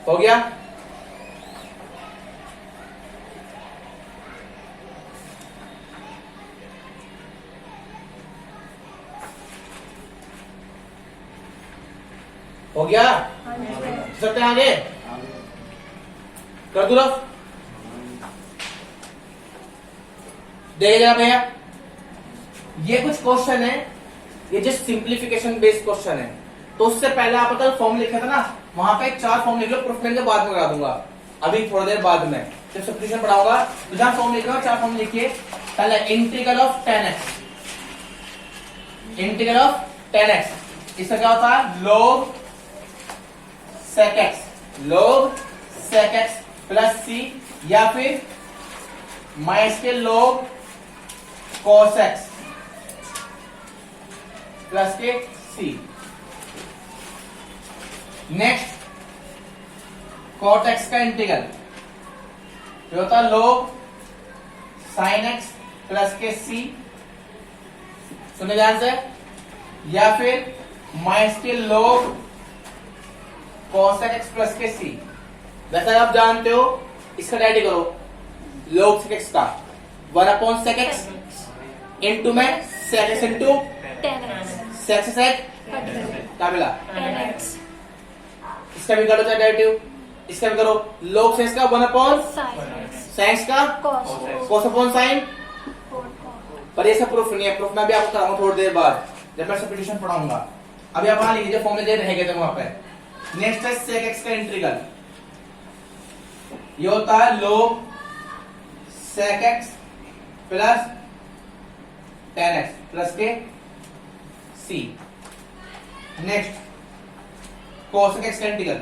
हो गया। हो गया सकते हैं आगे कर दो रफ। देखिए जरा भैया, ये कुछ क्वेश्चन है, ये जस्ट सिंप्लीफिकेशन बेस्ड क्वेश्चन है। तो उससे पहले आप कल फॉर्म लिखे था ना, वहां पे 4 फॉर्म लिख लो, प्रूफ के बाद में करा दूंगा, अभी थोड़ी देर बाद में जब सब्स्टिट्यूशन पढ़ाऊंगा। तो जहां फॉर्म लिख रहा हूं 4 फॉर्म लिखिए। पहले integral of 10x, integral of 10x इसका क्या होता है? log sec x, log sec x plus c, या फिर माइनस के log cos x प्लस के c। नेक्स्ट cot x का इंटीग्रल जो होता है log sin x प्लस के c, सुने ध्यान से, या फिर माइनस के log cos x प्लस के c। वैसा आप जानते हो, इसका डायरेक्ट करो log sec x का 1 sec x इंटू में sec x into 10x sec sec क्या मिला 10x इसका भी करो चाहे डेरिवेटिव, इसका भी करो log sec का 1 sin sin का cos cos sin। पर ये सब प्रूफ नहीं है, प्रूफ मैं भी आपको कराऊंगा थोड़ी देर बाद जब मैं सब्स्टिट्यूशन पढ़ाऊंगा। अभी आप वहां लिखिए फॉर्मूले दे रहेंगे तो वहां पे। नेक्स्ट है sec x का इंटीग्रल, ये होता है log sec x plus 10x plus के c। नेक्स्ट cos x का इंटीग्रल,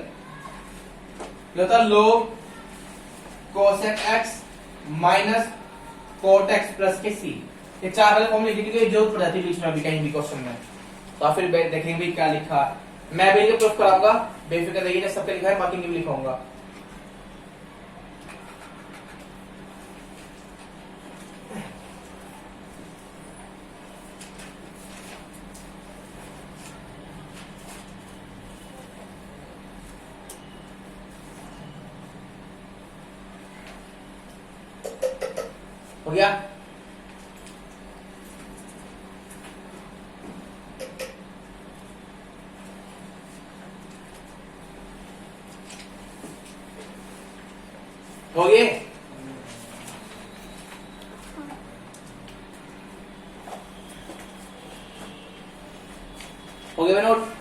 ये होता है log cos x minus cot x plus के c। ये 4 वाले फॉर्मूले लिखने की जरूरत पड़ जाती है बीच में अभी कहीं भी क्वेश्चन में, तो आप फिर देखेंगे भी क्या लिखा। मैं भी इनके प्रूफ कराऊंगा, बेफिक्र रहिए, सबका लिखा है बाकी भी लिखाऊंगा। हो गया? हो गए? हो गए नोट?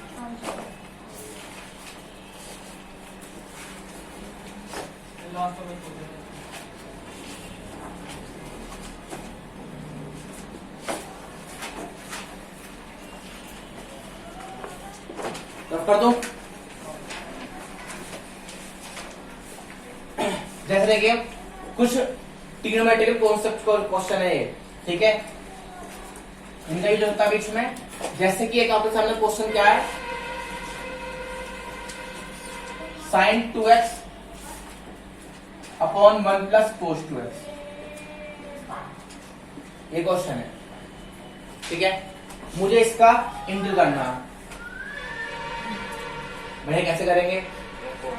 कर दो। जैसे देखिए कुछ ट्रिग्नोमेट्रिकल कॉन्सेप्ट का क्वेश्चन है ये, ठीक है, इनका यूज होता है बीच में। जैसे कि एक आपके सामने क्वेश्चन क्या है, sin 2x upon 1 plus cos 2x, ये क्वेश्चन है, ठीक है। मुझे इसका इंटीग्रल करना है, भैया कैसे करेंगे?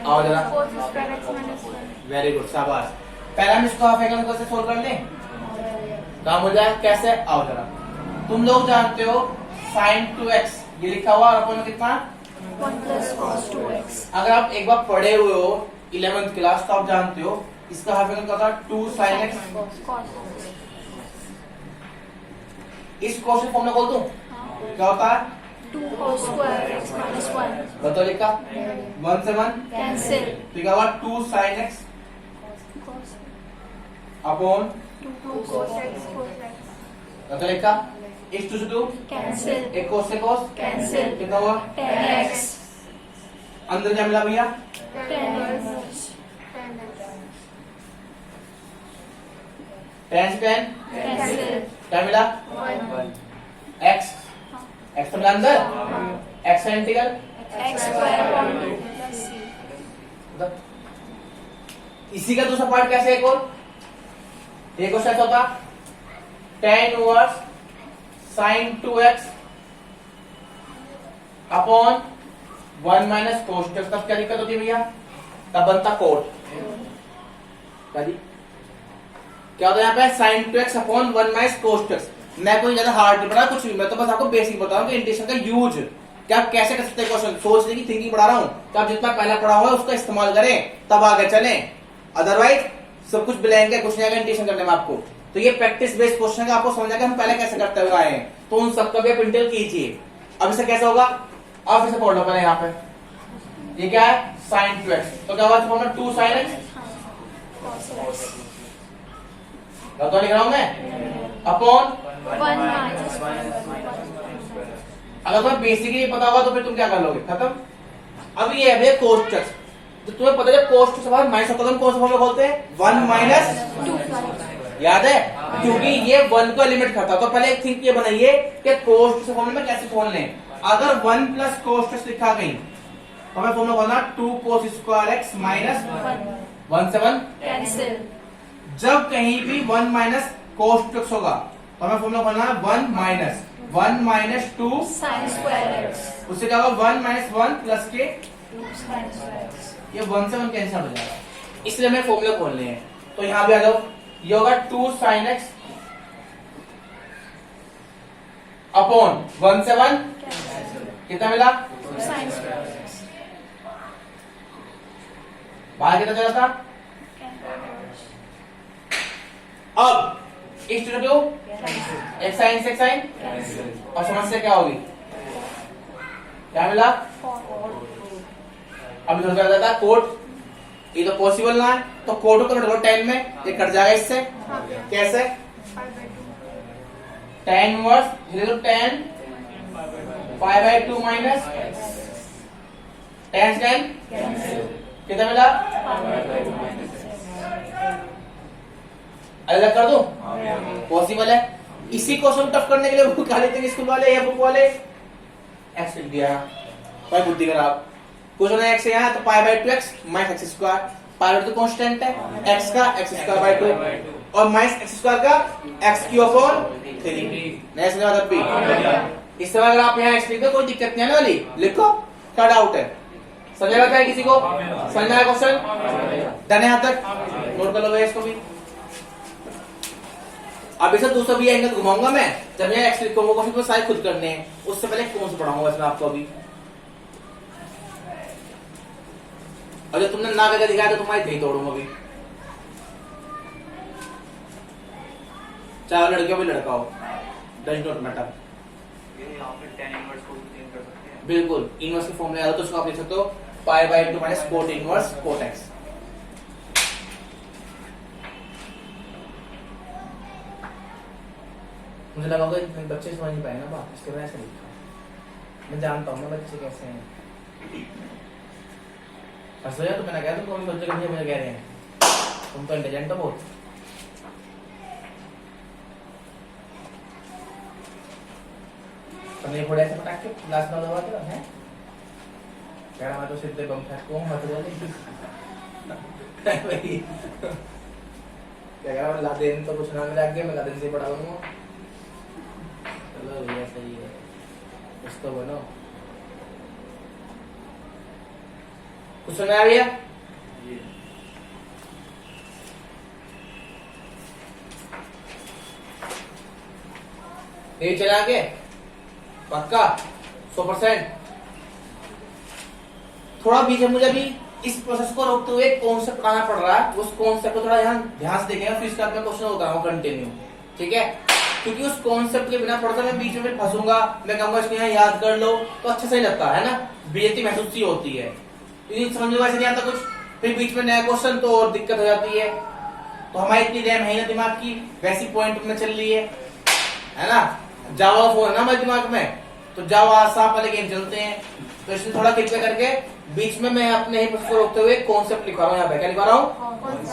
आओ जरा, cos square x minus 1 very good, शाबाश। पहला हम इसको हाफ एंगल को से सोल्व कर लें, काम हो जाए। कैसे? आओ जरा, तुम लोग जानते हो sin 2x ये लिखा हुआ और अपन कितना 1 plus cos 2x। अगर आप एक बार पढ़े हुए हो 11th क्लास तो आप जानते हो इसका हाफ एंगल क्या था 2 sin x। cos इस क्वेश्चन फॉर्म में बोल दूं क्या होता है 2 cos square x minus 1 बताओ लिखा 1 से 1 cancel तो क्या हुआ 2 sin x cos upon 2 cos x बताओ लिखा इस 2 से 2 cancel एक cos से cos cancel कितना हुआ 10x अंदर क्या मिला भैया? 10x. 10 से 10 Cancel. क्या मिला? 1. x x तो मिला अंदर, x का integral X square plus c. इसी का दूसरा पार्ट कैसे? एक और ये क्वेश्चन होता tan inverse sin 2x upon 1 minus cos 2x। तब क्या दिक्कत होती है भैया? तब बनता कोट। क्या होता है यहाँ पे? sin 2x upon 1 minus cos 2x। मैं कोई ज्यादा हार्ड नहीं पढ़ा कुछ भी, मैं तो बस आपको बेसिक बता रहा हूँ कि इंटीग्रेशन का यूज क्या कैसे कर सकते हैं। क्वेश्चन सोचने की थिंकिंग पढ़ा रहा हूँ, तो आप जितना पहला पढ़ा हुआ है उसका इस्तेमाल करें तब आगे चलें, अदरवाइज सब कुछ ब्लैंक है, कुछ नहीं आएगा इंटीग्रेशन करने में आपको। तो ये प्रैक्टिस बेस्ड क्वेश्चन है, आपको समझना कि हम पहले कैसे करते हुए आए हैं, तो उन सबका भी आप इंटीग्रल कीजिए। अब इसे कैसे होगा? आप इसे पढ़ लो पहले। यहाँ पे ये क्या है? sin 2x, तो क्या होगा? 2 sin x Cos x. तो लिख रहा हूं मैं अपॉन। 1 minus 1. अगर तुम्हें बेसिकली पता होगा तो फिर तुम क्या कर लोगे? खत्म। अब ये है भैया cos 2x, तो तुम्हें पता है cos 2 से बाद माइनस होता है, कौन सा फॉर्मूला बोलते हैं? 1 माइनस 2. याद है? क्योंकि ये 1 को एलिमिनेट करता है। तो पहले एक थिंक ये बनाइए कि cos 2 से फॉर्मूला में कैसे खोल लें। अगर 1 प्लस cos 2 लिखा गई तो हमें फॉर्मूला खोलना 2 cos स्क्वायर x माइनस 1 से 1। Cancel. जब कहीं भी 1 माइनस cos 2x होगा तो हमें फॉर्मूला खोलना है 1 माइनस 2 Sin square x. उससे क्या होगा? 1 माइनस 1 प्लस के 2 sin square x. ये 1 से 1 कैंसिल हो जाएगा, इसलिए हमें फॉर्मूला खोलने हैं। तो यहां भी आ जाओ, ये होगा 2 sin x अपॉन 1 से 1 Cancel. कितना मिला? 2 sin square x. बाहर कितना चला था? अब इस टू टू x sin से x sin और समस्या क्या होगी? क्या मिला? अब इधर क्या जाता है? कोट। ये तो पॉसिबल ना है, तो कोट को कन्वर्ट करो 10 में, ये कट जाएगा इससे। कैसे? tan inverse tan pi by 2 minus tan tan कितना मिला? अलग कर दो, पॉसिबल है। इसी क्वेश्चन टफ करने के लिए बुक खा लेते हैं स्कूल वाले या बुक वाले। एक्स लिख दिया, कोई बुद्धि खराब। क्वेश्चन है एक्स यहाँ, तो pi by 2x minus x square. Pi तो कांस्टेंट है x का, x स्क्वायर बाय 2 और माइनस x स्क्वायर का x क्यूब अपॉन 3। नहीं समझा तब भी। इस समय अगर आप यहाँ x लिख दो कोई दिक्कत नहीं आने वाली, लिखो, क्या डाउट है? समझ आता है किसी को? समझ आया क्वेश्चन? डन है यहाँ तक? नोट कर लो इसको भी। अब इसे दूसरा भी एंगल घुमाऊंगा मैं, जब मैं एक्स लिखूंगा क्वेश्चन को सारे खुद करने हैं, उससे पहले कौन से पढ़ाऊंगा इसमें आपको अभी। और जब तुमने ना करके दिखाया तो तुम्हारी नहीं तोड़ूंगा अभी, चाहे लड़कियों भी लड़का हो, डज नॉट मैटर। बिल्कुल इनवर्स के फॉर्म में आया तो उसको आप लिख सकते हो pi by 2 minus cot inverse cot X. मुझे लगा होगा इतने बच्चे समझ नहीं पाए ना बात, इसके वजह से लिखा। मैं जानता हूँ ना बच्चे कैसे हैं। तो मैंने कहा तुम बच्चे कैसे मुझे कह रहे हैं, तुम तो इंटेलिजेंट हो बहुत। तुमने थोड़ा ऐसे पटाख के क्लास में दबा के हैं, कह रहा मैं तो सीधे बम फेंकूं मत बोले। क्या कह रहा लादेन तो कुछ ना मिला के मैं लादेन से पढ़ा लूंगा। चलो भैया सही है, कुछ तो बनो। कुछ सुना भैया? ये चला के पक्का 100%। थोड़ा बीच में मुझे अभी इस प्रोसेस को रोकते हुए कॉन्सेप्ट पढ़ाना पड़ रहा है, उस कॉन्सेप्ट को थोड़ा ध्यान से देखेंगे, फिर इसका मैं क्वेश्चन होता हूँ कंटिन्यू, ठीक है? क्योंकि उस कॉन्सेप्ट के बिना थोड़ा सा मैं बीच में फंसूंगा, मैं कहूंगा इसको यहाँ याद कर लो तो अच्छा सही लगता है ना, बेइज्जती महसूस सी होती है, समझ में वैसे नहीं आता कुछ, फिर बीच में नया क्वेश्चन तो और दिक्कत हो जाती है। तो हमारी इतनी रैम है ना दिमाग की, वैसी पॉइंट में चल रही है ना। जावा फोन है ना हमारे दिमाग में, तो जावा सांप वाले गेम चलते हैं, तो इसलिए थोड़ा कृपया करके बीच में मैं अपने ही पुस्तक को रोकते हुए कॉन्सेप्ट लिखा रहा हूँ। यहाँ पे क्या लिखा रहा हूँ?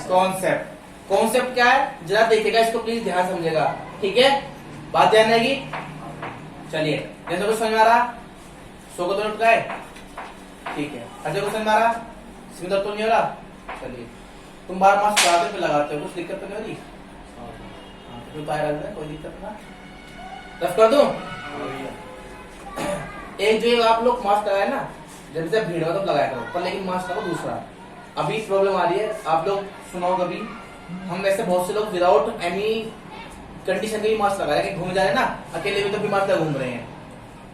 कॉन्सेप्ट। कॉन्सेप्ट क्या है जरा देखिएगा, इसको प्लीज ध्यान समझेगा, ठीक है? बात ध्यान रहेगी। चलिए, जैसे कुछ समझ में आ रहा? 100 को तो नोट का है, ठीक है। अच्छा कुछ समझ में आ रहा? सिंदर तो नहीं हो रहा? चलिए, तुम बार मास्क लगाते पे लगाते हो, कुछ दिक्कत तो नहीं हो रही? तो कोई दिक्कत ना, रफ कर दूं? एक जो आप लोग मास्क लगाए ना, जब से भीड़ हो तब लगाया करो, पर लेकिन मास्क लगाओ दूसरा। अभी प्रॉब्लम आ रही है, आप लोग सुनाओ कभी, हम वैसे बहुत से लोग विदाउट एनी कंडीशन के भी मास्क लगा रहे हैं, घूम जा रहे हैं ना, अकेले भी तो बीमार से घूम रहे हैं।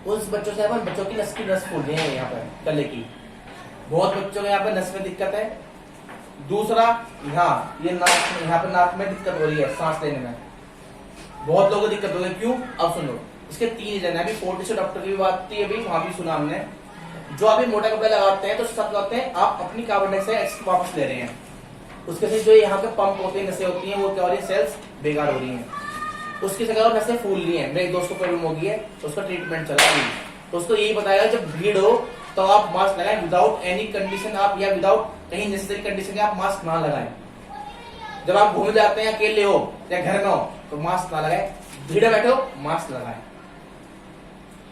उस बच्चों से अपन बच्चों की नस की नस फूल रहे हैं यहाँ पर गले की, बहुत बच्चों को यहाँ पर नस में दिक्कत है। दूसरा यहाँ ये नाक, यहाँ पर नाक में दिक्कत हो रही है, सांस लेने में बहुत लोगों को दिक्कत हो रही है। क्यों? अब सुनो, इसके 3 रीजन है। अभी 40 डॉक्टर की बात थी, अभी वहां भी सुना हमने, जो अभी मोटा कपड़ा लगाते हैं तो सब लगाते हैं आप अपनी कार्बन डाइऑक्साइड वापस ले रहे हैं, उसके से जो यहाँ पे पंप होते हैं, नसें होती हैं, वो क्या हो रही है? सेल्स बेकार हो रही हैं, उसकी जगह नसें फूल रही हैं। मेरे दोस्त को प्रॉब्लम हो गई है, तो उसका ट्रीटमेंट चला रही है, तो उसको यही बताया जब भीड़ हो तो आप मास्क लगाएं, विदाउट एनी कंडीशन आप, या विदाउट कहीं नेसेसरी कंडीशन के आप मास्क ना लगाएं। जब आप घूम जाते हैं, अकेले हो या घर में हो, तो मास्क ना लगाएं, भीड़ में बैठो मास्क लगाएं।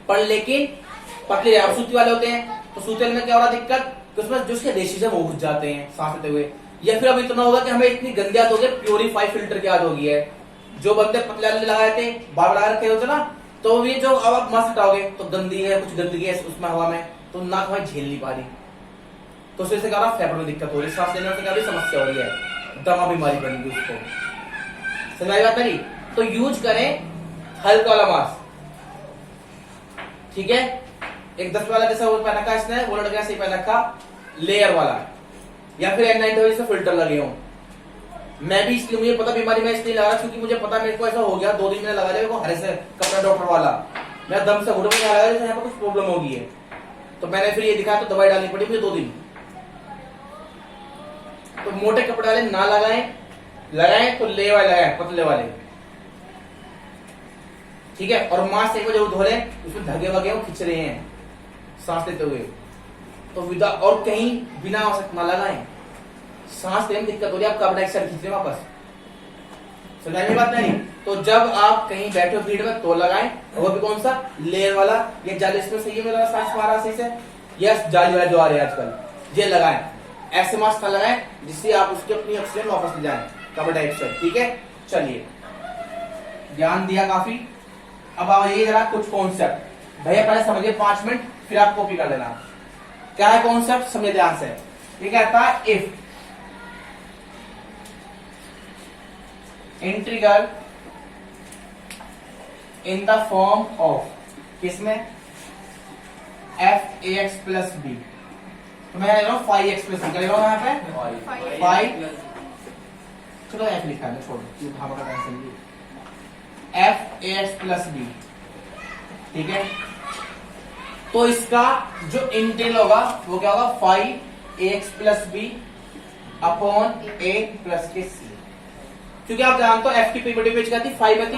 पर लेकिन पतले आप सूती वाले होते हैं, तो सूती वाले में क्या हो रहा दिक्कत? उसमें जो उसके रेशेज है वो घुस जाते हैं सांस लेते हुए, या फिर अब इतना होगा कि हमें इतनी गंदी आदत हो गई, प्योरीफाई फिल्टर की आदत हो गई है। जो बंदे पतले वाले लगाए थे, बाल लगा रखे होते ना, तो ये जो अब आप मास्क हटाओगे तो गंदी है, कुछ गंदगी है उसमें हवा में, तो नाक हमारी झेल नहीं पा रही, तो उससे क्या हो रहा? फेफड़ों में दिक्कत हो रही है, सांस लेने में क्या भी समस्या हो रही है, दमा बीमारी बनेगी उसको। समझ बात मेरी? तो यूज करें हल्का वाला मास्क, ठीक है? एक 10 वाला जैसा वो पहन रखा इसने, वो लड़का ऐसे ही पहन रखा लेयर वाला, या फिर N90 से फिल्टर लगे हो। मैं भी इसलिए, मुझे पता बीमारी में इसलिए लगा क्योंकि मुझे पता मेरे को ऐसा हो गया, 2 दिन मैंने लगा लिया, हरे से कपड़ा डॉक्टर वाला, मेरा दम से घुटने में लगा, यहाँ पर कुछ प्रॉब्लम हो गई है, तो मैंने फिर ये दिखाया, तो दवाई डालनी पड़ी मुझे 2 दिन। तो मोटे कपड़े वाले ना लगाएं, लगाएं तो ले वाले लगाएं, पतले वाले, ठीक है? और मास्क एक बार जरूर धो लें, उसमें धागे वगे वो खिंच रहे हैं सांस लेते हुए, तो विदा और कहीं बिना आवश्यक ना लगाएं, सांस लेने में दिक्कत हो रही है, आप कार्बन डाइऑक्साइड खींच रहे हैं वापस। समझ में बात नहीं? तो जब आप कहीं बैठे हो भीड़ में तो लगाएं, वो भी कौन सा? लेयर वाला, ये जाली इसमें सही है मेरा सांस मारा सही से, यस जाली वाला जो आ रहे हैं आजकल, ये लगाएं। ऐसे मास्क ना लगाएं जिससे आप उसके अपनी ऑक्सीजन वापस ले जाएं, कार्बन डाइऑक्साइड, ठीक है? चलिए, ज्ञान दिया काफी, अब आइए जरा कुछ कॉन्सेप्ट। भैया पहले समझिए 5 मिनट, फिर आप कॉपी कर लेना। क्या है कॉन्सेप्ट? समझिए ध्यान से। ये कहता है if integral in the form of, किसमें? f(ax + b), तो मैं ले रहा हूं 5x + b, क्या ले रहा हूं यहाँ पे? 5, चलो f लिखा है, छोड़ो, ये भाव का टेंशन नहीं, f(ax + b), ठीक है? तो इसका जो इंटीग्रल होगा वो क्या होगा? 5ax + b upon a + k c, क्योंकि आप जानते हो f की पीरियोडिक पेज क्या थी? 5 में थी,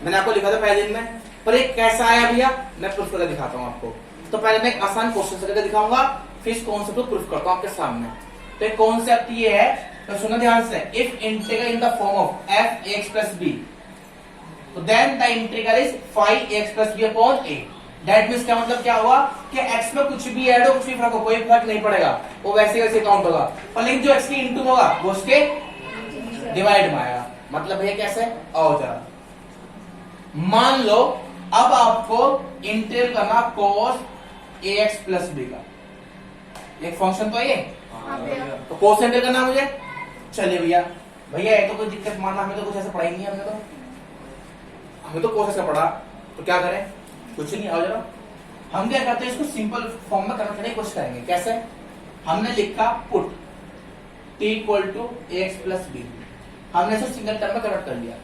मैंने आपको लिखा था पहले दिन में, पर एक कैसा आया भैया, मैं प्रूफ करके दिखाता हूं आपको। तो पहले मैं एक आसान क्वेश्चन करके दिखाऊंगा, फिर इस कॉन्सेप्ट को प्रूफ करता हूं आपके सामने। तो एक कॉन्सेप्ट ये है, तो सुनो ध्यान से, if integral in the form of f(ax + b), तो then the integral is 5x + b upon a। That means क्या मतलब क्या हुआ कि x में कुछ भी ऐड हो, कुछ भी फर्क हो, कोई फर्क नहीं पड़ेगा, वो वैसे वैसे काउंट होगा, पर लेकिन जो x की इंटू होगा वो उसके डिवाइड में आएगा। मतलब भैया कैसे? आओ जरा, मान लो अब आपको इंटीग्रल करना cos ax + b का, एक फंक्शन तो है ये, तो cos इंटीग्रल करना मुझे। चलिए भैया, भैया ये तो कोई दिक्कत मानना, हमें तो कुछ ऐसा पढ़ा ही नहीं है, हमें तो कोस ऐसा पढ़ा, तो क्या करें? कुछ नहीं, आओ जरा, हम क्या करते हैं, इसको सिंपल फॉर्म में कन्वर्ट करने की कोशिश करेंगे। कैसे? हमने लिखा पुट t = ax + b, हमने इसे सिंगल टर्म में कन्वर्ट कर लिया।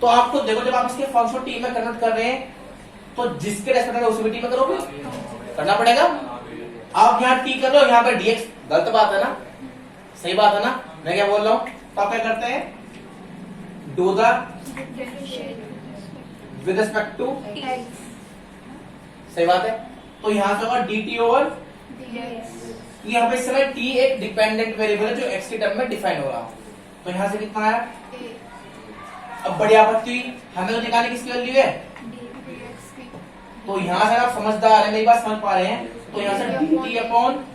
तो आपको देखो, जब आप इसके फंक्शन टी में कन्वर्ट कर रहे हैं, तो जिसके रेस्पेक्ट में उसी में टी में करोगे, करना पड़ेगा। आप यहाँ टी कर रहे हो, यहाँ पे dx, गलत बात है ना? सही बात है ना? मैं क्या बोल रहा हूँ? तो आप क्या करते हैं? Do the with respect to, सही बात है, तो यहाँ से होगा dt ओवर, dx. यहाँ पे इस समय t एक डिपेंडेंट वेरिएबल है जो x के टर्म में डिफाइन हो रहा है। तो यहाँ से कितना आया? अब बड़ी आपत्ति हुई, हमें तो निकालने किसकी वैल्यू है? तो यहाँ से आप समझदार है, मेरी बात समझ पा रहे हैं, तो यहाँ से dt अपॉन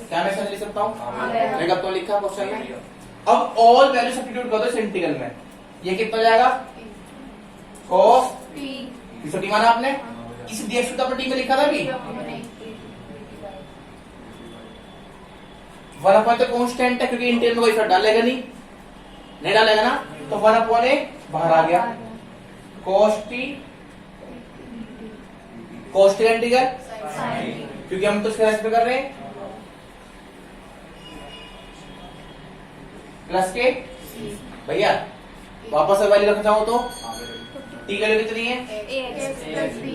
क्या मैं समझ ले सकता हूँ? मैंने कब तो लिखा क्वेश्चन में। अब ऑल वैल्यू सब्स्टिट्यूट कर दो इस इंटीग्रल में, ये कितना जाएगा? cos t माना आपने, इस dx को अपने t में लिखा था भी, 1 अपॉन तो कांस्टेंट है क्योंकि इंटीग्रल में कोई फर्क डालेगा नहीं डालेगा ना, तो 1 अपॉन a बाहर आ गया, cos t का इंटीग्रल, क्योंकि हम तो इसका रेस्पेक्ट कर रहे हैं, प्लस के भैया वापस से वैल्यू रखना चाहो तो t का वैल्यू कितनी है? ax plus b.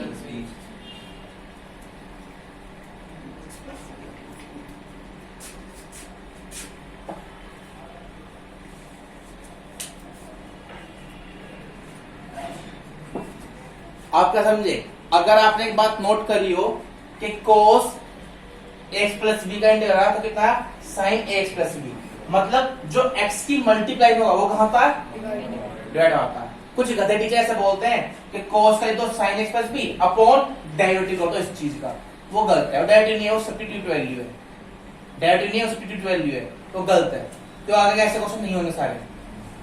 आप क्या समझे? अगर आपने एक बात नोट करी हो कि cos x प्लस बी का इंटीग्रल रहा तो कितना? sin ax प्लस बी, मतलब जो x की मल्टीप्लाई होगा वो कहां पर? डिवाइड होता है। कुछ गधे टीचर ऐसे बोलते हैं कि cos का तो sin x plus B upon derivative कर दो इस चीज का, वो गलत है। डेरिवेटिव नहीं है, वो सब्स्टिट्यूट वैल्यू है, डेरिवेटिव नहीं है, वो सब्स्टिट्यूट वैल्यू है, तो गलत है। तो आगे ऐसे क्वेश्चन नहीं होंगे सारे,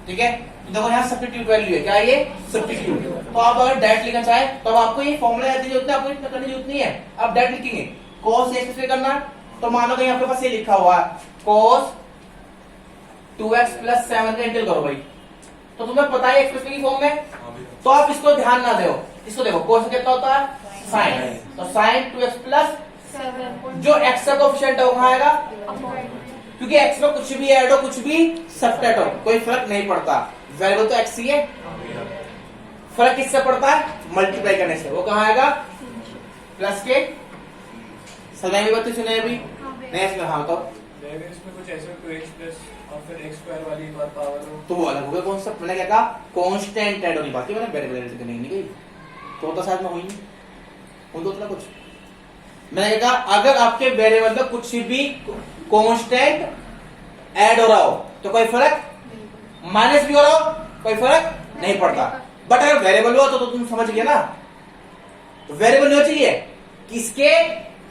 ठीक है? देखो यहाँ सब्स्टिट्यूट वैल्यू है, क्या ये? सब्स्टिट्यूट। तो आप अगर डायरेक्ट लिखना चाहे तो आपको ये फॉर्मूला याद नहीं होता, आपको इतना करने की जरूरत नहीं है, आप डायरेक्ट लिखेंगे cos x से करना, तो मान लो कि आपके पास ये लिखा हुआ है cos 2x प्लस 7 का इंटीग्रल करो भाई, तो तुम्हें पता है एक्सप्रेस की फॉर्म में, तो आप इसको ध्यान ना दो, इसको देखो cos कितना होता है? sin, तो sin 2x प्लस 7 जो x का कोएफिशिएंट है वो कहां आएगा? क्योंकि x में कुछ भी ऐड हो कुछ भी सब्ट्रैक्ट हो कोई फर्क नहीं पड़ता, वेरिएबल तो x ही है, फर्क किससे पड़ता है? मल्टीप्लाई करने से। वो कहां आएगा? प्लस के समय भी बत्ती सुने अभी नहीं इसमें, हाँ तो इसमें कुछ ऐसा 2x प्लस और फिर x स्क्वायर वाली एक बार पावर हो तो वो अलग हो गया कॉन्सेप्ट। मैंने क्या कहा? कांस्टेंट ऐड होनी बाकी, मैंने वेरिएबल ऐड करनी नहीं गई, तो शायद में हुई नहीं उन तो कुछ। मैंने कहा अगर आपके वेरिएबल में कुछ भी कांस्टेंट ऐड हो रहा हो तो कोई फर्क, माइनस भी हो रहा हो कोई फर्क नहीं पड़ता, बट अगर वेरिएबल हो तो तुम समझ गए ना, तो वेरिएबल नहीं हो चाहिए किसके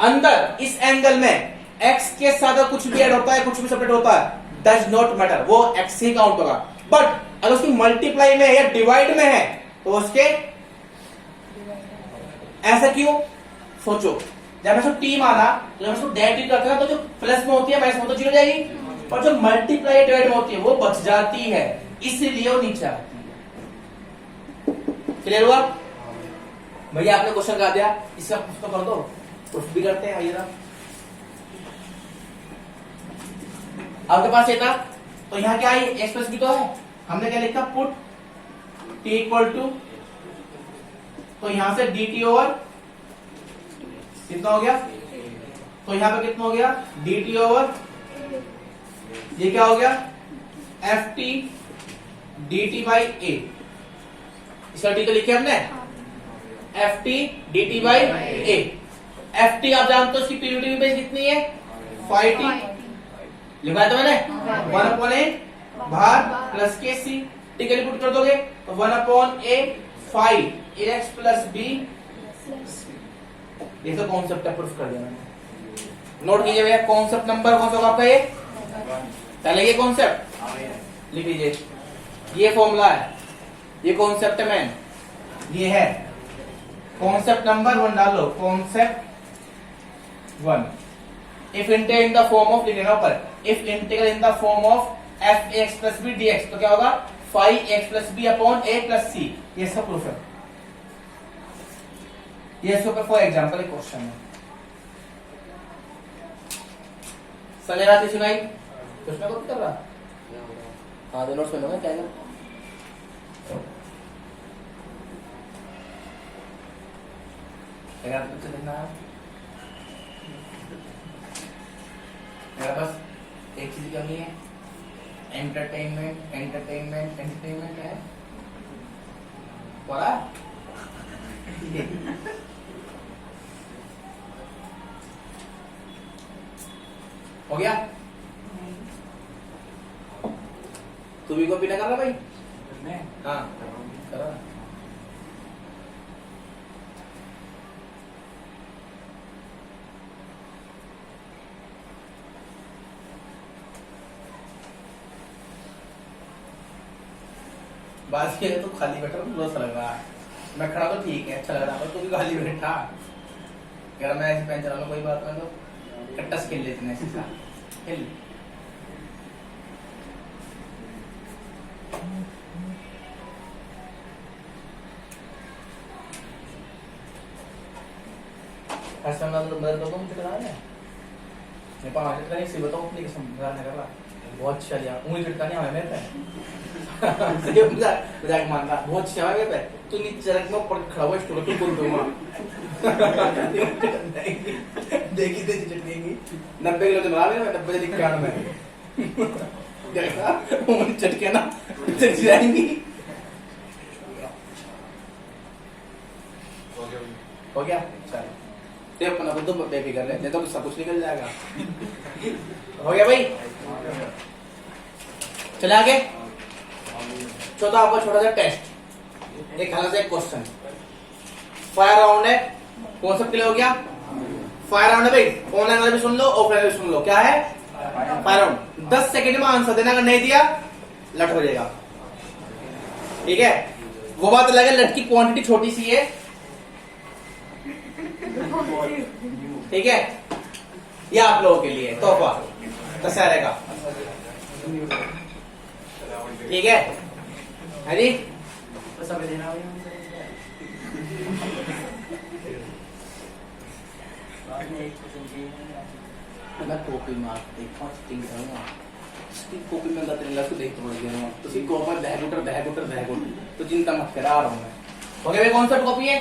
अंदर, इस एंगल में x के साथ कुछ भी ऐड होता है कुछ भी सेपरेट होता है, डज नॉट मैटर, वो x ही काउंट होगा। बट अगर उसकी मल्टीप्लाई में या डिवाइड में है तो उसके ऐसा क्यों? सोचो, जब मैं t माना तो जब उसको डेरिवेटिव करते हैं तो जो प्लस में होती है माइनस में तो जीरो जाएगी, और जो मल्टीप्लाई डिवाइड में होती है वो बच जाती है, इसलिए वो नीचे आती है। क्लियर हुआ भैया? आपने क्वेश्चन गा दिया, इसका प्रूफ तो कर दो, प्रूफ भी करते हैं। आइए आपके पास ये था, तो यहाँ क्या है? एक्स प्लस बी तो है, हमने क्या लिखा? पुट t इक्वल टू, तो यहां से dt ओवर कितना हो गया? तो यहां पे कितना हो गया? dt ओवर ये क्या हो गया? ft dt बाई a, इसका t तो लिखे हमने, ft dt by a। ft आप जानते हो इसकी पीरियोडिक बेस कितनी है? 5t, लिखा है तो मैंने 1/a भार प्लस के सी, ठीक है, पुट कर दोगे तो 1/a 5 ax प्लस b, ये तो कॉन्सेप्ट है, प्रूफ कर दिया मैंने। नोट कीजिए भैया, कॉन्सेप्ट नंबर कौन सा होगा आपका? ये पहले ये कॉन्सेप्ट लिख लीजिए, ये फॉर्मूला है, ये कॉन्सेप्ट है मैन, ये है कॉन्सेप्ट नंबर 1 डालो, concept 1। If integral in the form of, लिखना ऊपर, if integral in the form of f(x + b) dx, तो क्या होगा? 5x + b upon a + c, ये इसका प्रूफ है। ये इसके ऊपर फॉर एग्जांपल एक क्वेश्चन है, समझ रहा थी सुनाई? कुछ ना कुछ कर रहा, हाँ तो नोट्स में लोगे क्या कुछ देखना है। मेरे पास एक चीज कमी है, एंटरटेनमेंट। एंटरटेनमेंट है पढ़ा हो गया? तू भी कॉपी ना कर रहा भाई? मैं हाँ कर रहा। बात ये है, तो खाली बैठा तो अच्छा लग रहा है। मैं खड़ा तो ठीक है, अच्छा लग रहा है, तू भी खाली बैठा। यार मैं ऐसे पेन चला लूं, कोई बात ना, तो कट्टस खेल लेते हैं ऐसे सा खेल। ऐसा ना तो मेरे लोगों मुझे करा है। मैं पाँच चटका नहीं सी बताऊं अपनी कसम नहीं कर रहा। बहुत अच्छा लिया, उंगली चटका नहीं आया मेरे पे। सही मजाक मानता, बहुत अच्छा है मेरे पे। तू नीचे रख में ऊपर खड़ा हुआ स्टूल पे बोल दूंगा। देखी तेरी चटकेगी 90 किलो जमा रहे हैं, 90 दिख कान में देखा उंगली चटके ना चट जाएंगी। हो गया? चल ते अपना खुद बेफिक्र रहे, नहीं तो सब कुछ निकल जाएगा। हो गया भाई? चले आगे। चौथा आपका छोटा सा टेस्ट, एक हल्का सा क्वेश्चन। फायर राउंड है, कौन सा क्लियर हो गया? फायर राउंड है भाई, ऑनलाइन वाले भी सुन लो, ऑफलाइन भी सुन लो। क्या है? Fire round. 10 सेकंड में आंसर देना, अगर नहीं दिया लट हो जाएगा। ठीक है? वो बात अलग है, लट की क्वांटिटी छोटी सी है। ठीक है? ये आप लोगों के लिए तोहफा दशहरे का। ठीक है? हरी मैं कॉपी मार देखा चिटिंग करूंगा। कॉपी में गलत नहीं, देख तो बढ़ गया तो सी कॉपी दहगुटर तो चिंता मत करा रहा हूं मैं। हो गया भाई? कौन सा कॉपी है?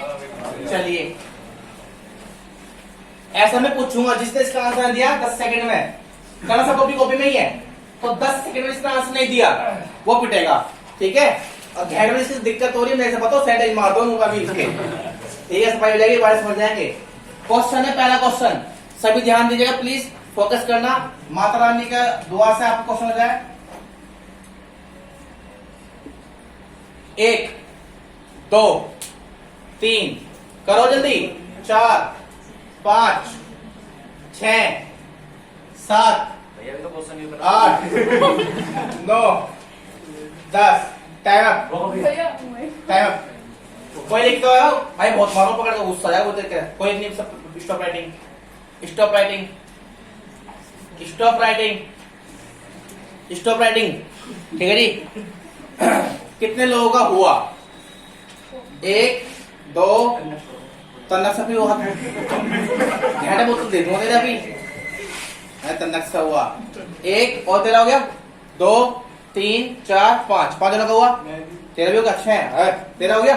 चलिए ऐसा मैं पूछूंगा, जिसने इसका आंसर दिया 10 सेकंड में, कौन सा कॉपी में ही है, तो 10 सेकंड में इसका आंसर नहीं दिया वो पिटेगा। ठीक है? और घेर में इसकी दिक्कत हो रही है, मेरे से बताओ सैंडविच मार दो मुंह अभी इसके। ठीक है? सफाई हो जाएगी, बारे समझ जाएंगे। क्वेश्चन है, पहला क्वेश्चन, सभी ध्यान दीजिएगा प्लीज, फोकस करना। माता रानी का दुआ से आपको क्वेश्चन हो जाए। 1 2 3 करो जल्दी, 4 5 6 7 8 9 10 टाइम अप। Time up. कोई लिखता है भाई, बहुत मारो पकड़ के, गुस्सा आएगा वो देख के। कोई नहीं, सब stop writing, stop writing, stop writing, stop writing. ठीक है जी? कितने लोगों का हुआ? 1 2 तन्नक सा भी हुआ, घंटे बोतल दे दूंगा तेरा भी। तन्नक सा हुआ 1, और तेरा हो गया 2 3 4 5 5 जनों का हुआ। तेरा भी होगा 6, तेरा हो गया।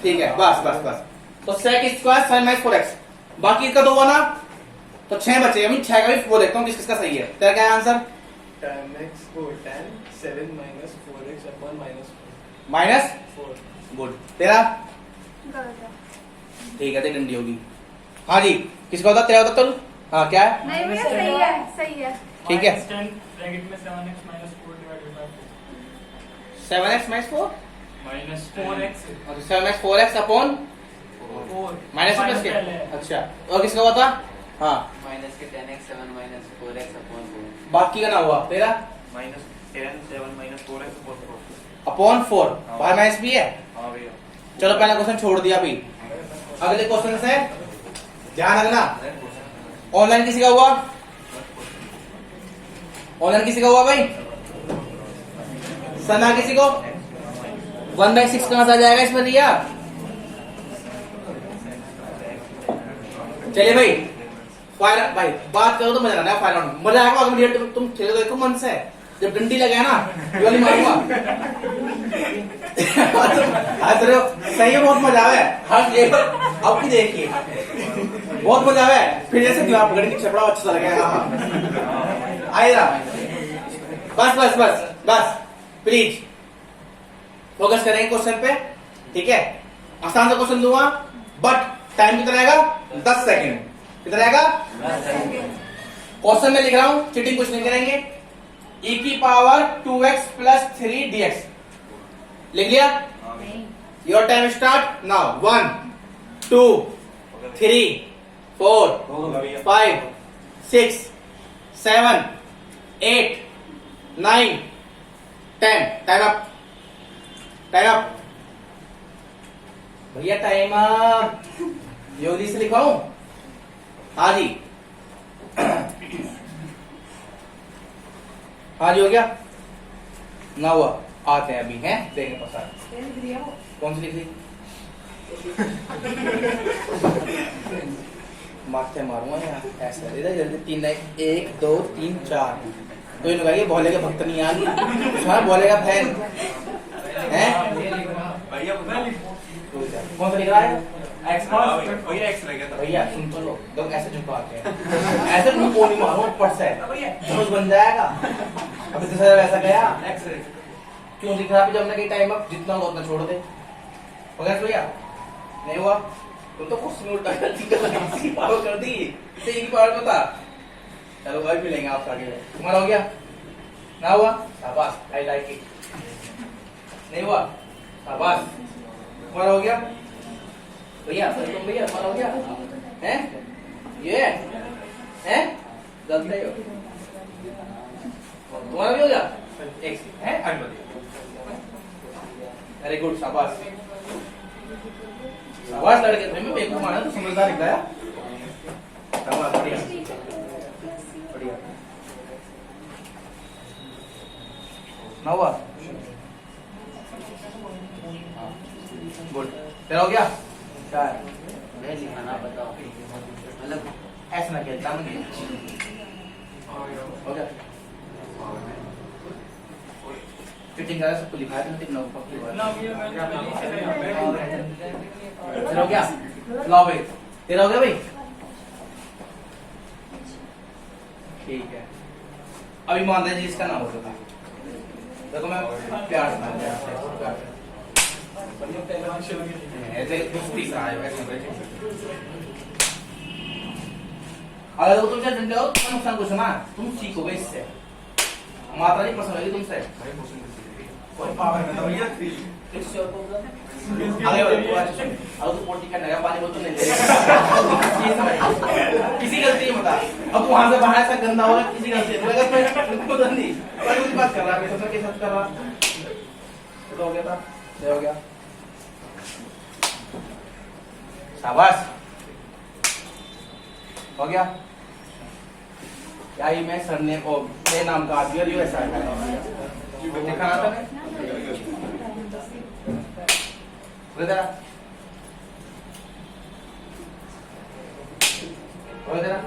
ठीक है, बस बस बस। तो sec square sin minus 4x, बाकी इसका 2 हुआ ना, तो 6 बचे। अभी 6 का भी वो देखता हूँ किस किसका सही है। तेरा क्या है आंसर? tan x को tan 7 minus 4x upon minus 4. Minus 4. Good. तेरा? गलत है। ठीक है, तेरी डंडी होगी। हाँ जी, किसका होता? तेरा होता? तो हाँ क्या है? नहीं भैया, सही है, सही है। ठीक है, -10 ब्रैकेट में 7x minus 4 divided by 4. 7x minus 4 minus 4x और 7x 4x upon 4 minus plus के। अच्छा, और किसका हुआ था? हाँ, माइनस के 10x 7 minus 4x upon 4. बाकी का ना हुआ। तेरा? minus 10 7 minus 4x upon 4. Upon 4, बाहर माइनस भी है। हाँ भैया। चलो पहला क्वेश्चन छोड़ दिया अभी, अगले क्वेश्चन से ध्यान रखना। ऑनलाइन किसी का हुआ? ऑनलाइन किसी का हुआ भाई? सना किसी को? 1/6 कहां से आ जाएगा इसमें दिया? चलिए भाई, फायर भाई बात करो तो मजा आना है। फायर राउंड मजा आएगा, अगर तुम खेलो देखो मन से, जब डंडी लगे ना ये वाली मारूंगा। हंस रहे हो? सही है, बहुत मजा आवे। हंस ये अब की देखिए, बहुत मजा आवे। फिर जैसे दीवार पकड़ के छपड़ा अच्छा लगेगा। आएगा, बस बस बस बस, प्लीज फोकस करेंगे क्वेश्चन पे। ठीक है? आसान सा क्वेश्चन दूंगा, बट टाइम कितना रहेगा? 10 सेकंड। कितना रहेगा? क्वेश्चन में लिख रहा हूं, चीटिंग कुछ नहीं करेंगे। e की पावर 2x प्लस 3 dx लिख लिया। Your time start now. 1 2 3 4 5 6 7 8 9 10। Time up, time up भैया, टाइम अप। योगी से लिखवाऊं? हाँ जी, हाँ जी, हो गया ना? हुआ? आते हैं अभी, हैं देंगे पसार। कौन सी लिख ली? मारते मारूंगा यार ऐसा। इधर जल्दी 3 1 2 3 4। तो इन्होंने कहा बोले का भक्त नहीं आनी, हाँ बोले का फैन है। कौन सा लिख रहा है? भैया सुन तो लो, लोग ऐसे झुकाते हैं, ऐसे मुंह को नहीं मारो ऊपर से, समझ बन जाएगा। अभी तो सर ऐसा गया क्यों लिख रहा है? जब हमने टाइम अप जितना हो उतना छोड़ दे। हो गया भैया? नहीं हुआ? तुम तो कुछ नहीं उल्टा कर दी, पावर कर दी, इतनी पावर बता। चलो भाई मिलेंगे आपसे आगे। तुम्हारा हो गया ना? हुआ? शाबाश, आई लाइक इट। नहीं हुआ? शाबाश। तुम्हारा हो गया भैया? सर तुम भैया तुम्हारा हो गया हैं? ये हैं गलत हो। तुम्हारा भी हो गया? एक है वेरी गुड, शाबाश शाबाश लड़के। तुम्हें बेवकूफ माना तो समझदार निकला। शाबाश, बढ़िया बढ़िया। ना हुआ? गुड। तेरा हो गया? क्या है? मैं लिखाना बताओ, मतलब ऐसा ना खेलता मुझे। हो गया? फिटिंग करा सबको लिखा है तो तेरा हो गया? लाओ भाई, तेरा हो गया भाई? ठीक है, अभी मान जी इसका नाम होता था। देखो मैं प्यार से ऐसे कुश्ती सा है वैसे। अगर तुम चाहे डंडे हो तो नुकसान कुछ ना, तुम सीखोगे इससे। मात्रा नहीं पसंद होगी तुमसे। कोई पावर में तो भैया किसी और को आगे बढ़ो। अब तो पोटी करने का पानी बोतल नहीं ले किसी गलती मत। अब तू वहां से बाहर से गंदा होगा, किसी गलती तुमको गंदी पर कुछ बात कर रहा है, मैं के साथ कर रहा। तो हो गया था, ये हो गया। शाबाश, हो गया। क्या ही मैं सरने को मेरे नाम का आदमी और ऐसा देखा ना था तेरा हो गया?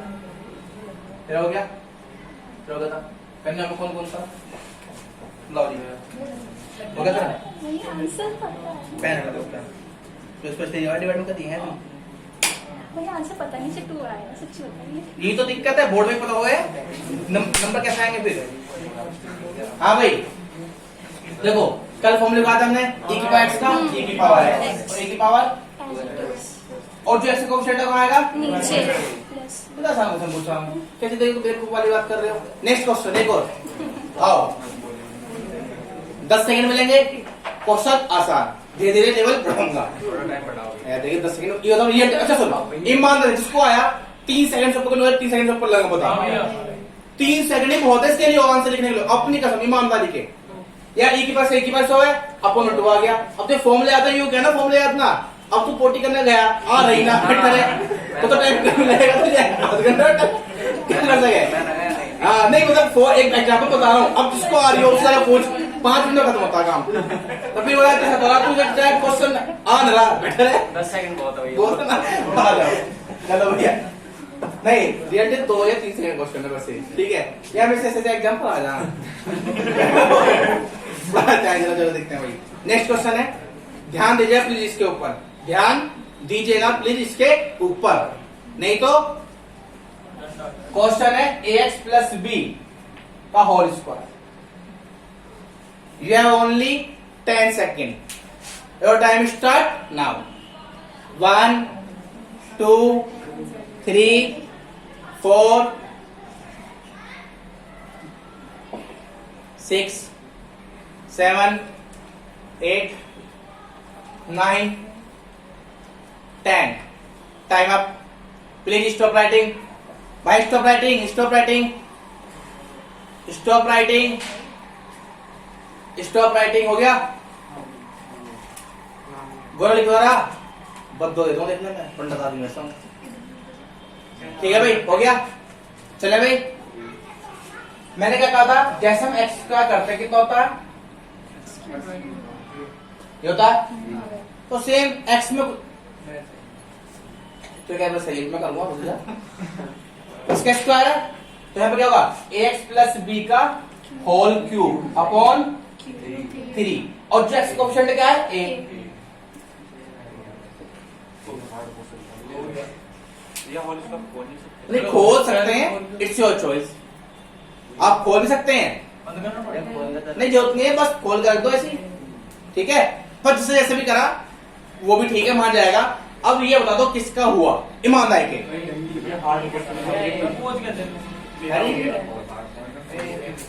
तेरा हो गया था? कन्या में कौन कौन सा? लाओ जी, हो गया था? आंसर पता है पेन है तो क्या तो इस पर से डिवाइड कर दी है ना? भाई आंसर पता नहीं, से 2 आया, सच्ची बताइए। यही तो दिक्कत है, बोर्ड में पता होगा नंबर कैसे आएंगे फिर? हाँ भाई देखो, कल फॉर्मूला लिखा था हमने e की पावर x का, e की पावर है और e की पावर, और जो x कोएफिशिएंट कहाँ आएगा? नीचे प्लस। बता सामने से पूछा हूं कैसे देखो बेवकूफ वाली बात कर रहे हो। नेक्स्ट क्वेश्चन एक और आओ, 10 सेकंड मिलेंगे। क्वेश्चन आसान, धीरे धीरे लेवल बढ़ाऊंगा। देखिए 10 सेकंड ये बताओ, ये अच्छा सुनो, ईमानदारी जिसको आया 3 सेकंड से ऊपर 3 सेकंड से ऊपर लगा बताओ। 3 सेकंड ही बहुत है इसके लिए आंसर लिखने के लिए, अपनी कसम ईमानदारी के। यार e की पास है अपन उल्टू आ गया। अब तो फॉर्मूले आता है, यू क्या ना फॉर्मूले याद ना। अब तू पोटी करने गया आ रही ना फिट करे तो टाइम लगेगा तुझे, आधा घंटा क्या कर सके? हाँ नहीं मतलब एक एग्जांपल बता रहा हूँ। अब जिसको आ रही हो उससे पूछ, 5 मिनट खत्म होता काम। तभी बोला कैसा करा तू, जब क्वेश्चन आ रहा बेटर है 10 सेकंड बहुत है बोल ना आ जाओ। चलो भैया नहीं रियलिटी 2 या 3 सेकंड क्वेश्चन है बस, ठीक है? या मैं ऐसे एग्जांपल आ जा चलो देखते हैं भाई। नेक्स्ट क्वेश्चन है, ध्यान दीजिए प्लीज इसके ऊपर, ध्यान दीजिएगा प्लीज इसके ऊपर, नहीं तो क्वेश्चन है ax प्लस b का whole square. You have only 10 second, your time start now. 1 2 3 4 6 7 8 9 10 time up please stop writing भाई stop writing stop writing stop writing stop writing हो गया गोरा लिख रहा बद्दो दे दो देखने में पंडित आदमी ऐसा ठीक है भाई हो गया चले भाई मैंने क्या कहा था जैसे हम x का करते कितना होता है ये होता है तो सेम x में तो क्या सही में करूंगा बुझा इसका स्क्वायर है तो यहाँ पे क्या होगा ax प्लस b का होल क्यूब अपॉन 3 और जो x कोएफिशिएंट क्या है a नहीं खोल सकते हैं इट्स योर चॉइस आप खोल भी सकते हैं नहीं जरूरत नहीं है बस खोल कर दो ऐसी ठीक है पर जिसे जैसे भी करा वो भी ठीक है मान जाएगा अब ये बता दो किसका हुआ ईमानदारी के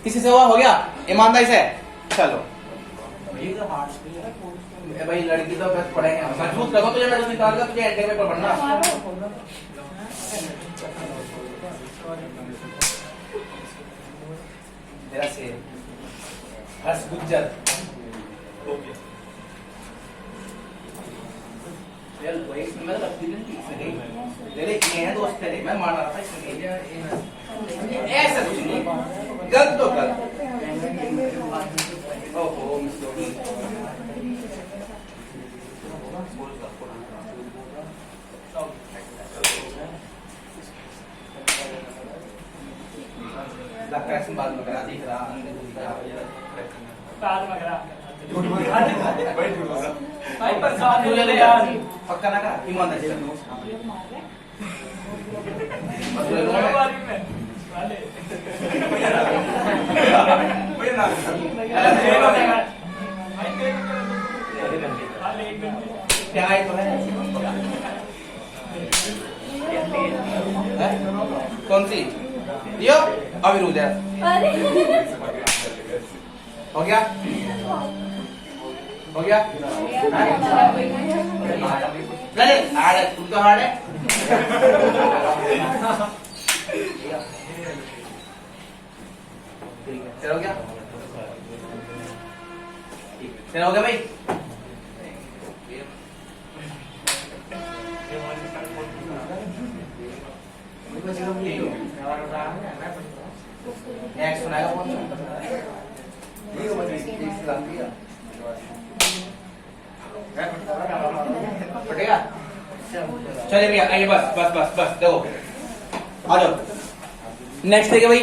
किसी से हुआ हो गया ईमानदारी से चलो भाई लड़की तो बस पढ़ेंगे मजबूत करो तुझे मैं निकाल कर तुझे एंटे में पढ़ना तेरा से हर्ष गुज्जर यार वही मैं तो लगती नहीं तेरे ये है दोस्त तेरे मैं मान रहा था इसमें ऐसा कुछ नहीं गलत तो गलत ओहो कैसे बात में करा दिख रहा भाई प्रसाद ले ले यार पक्का ना करा ईमानदारी से क्या है तो है कौन सी यो अविरुद्ध है हो गया हो गया नहीं हार्ड है तुम तो हार्ड है चलो क्या चलो हो गया भाई नेक्स्ट सुनाएगा कौन पटेगा चलिए भैया आइए बस बस बस बस देखो आ जाओ नेक्स्ट देखिए भाई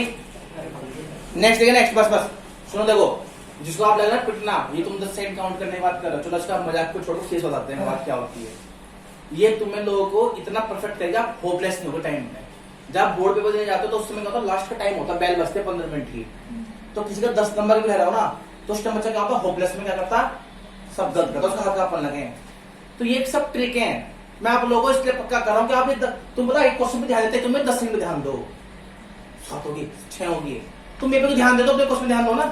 नेक्स्ट देखिए नेक्स्ट बस बस सुनो देखो जिसको आप लग रहा है पिटना ये तुम 10 सेकंड काउंट करने की बात कर रहे हो चलो इसका मजाक को छोड़ो सीरियस हो जाते हैं बात क्या होती है ये तुम्हें लोगों को इतना परफेक्ट करेगा होपलेस नहीं होगा टाइम में जब बोर्ड पेपर देने जाते हो तो उस समय क्या होता है लास्ट का टाइम होता है बेल बजते 15 मिनट की तो किसी का 10 नंबर भी रह रहा हो ना तो उस टाइम बच्चा क्या होता है होपलेस में क्या करता सब गलत करता उसका हाथ कांपने लगे तो ये सब ट्रिक है मैं आप लोगों को इसलिए पक्का कर रहा हूँ कि आप तुम पता एक क्वेश्चन पे ध्यान देते तुम्हें 10 सेकंड पे ध्यान दो 7 होगी 6 होगी तुम ये पे ध्यान दे दो अपने क्वेश्चन ध्यान दो ना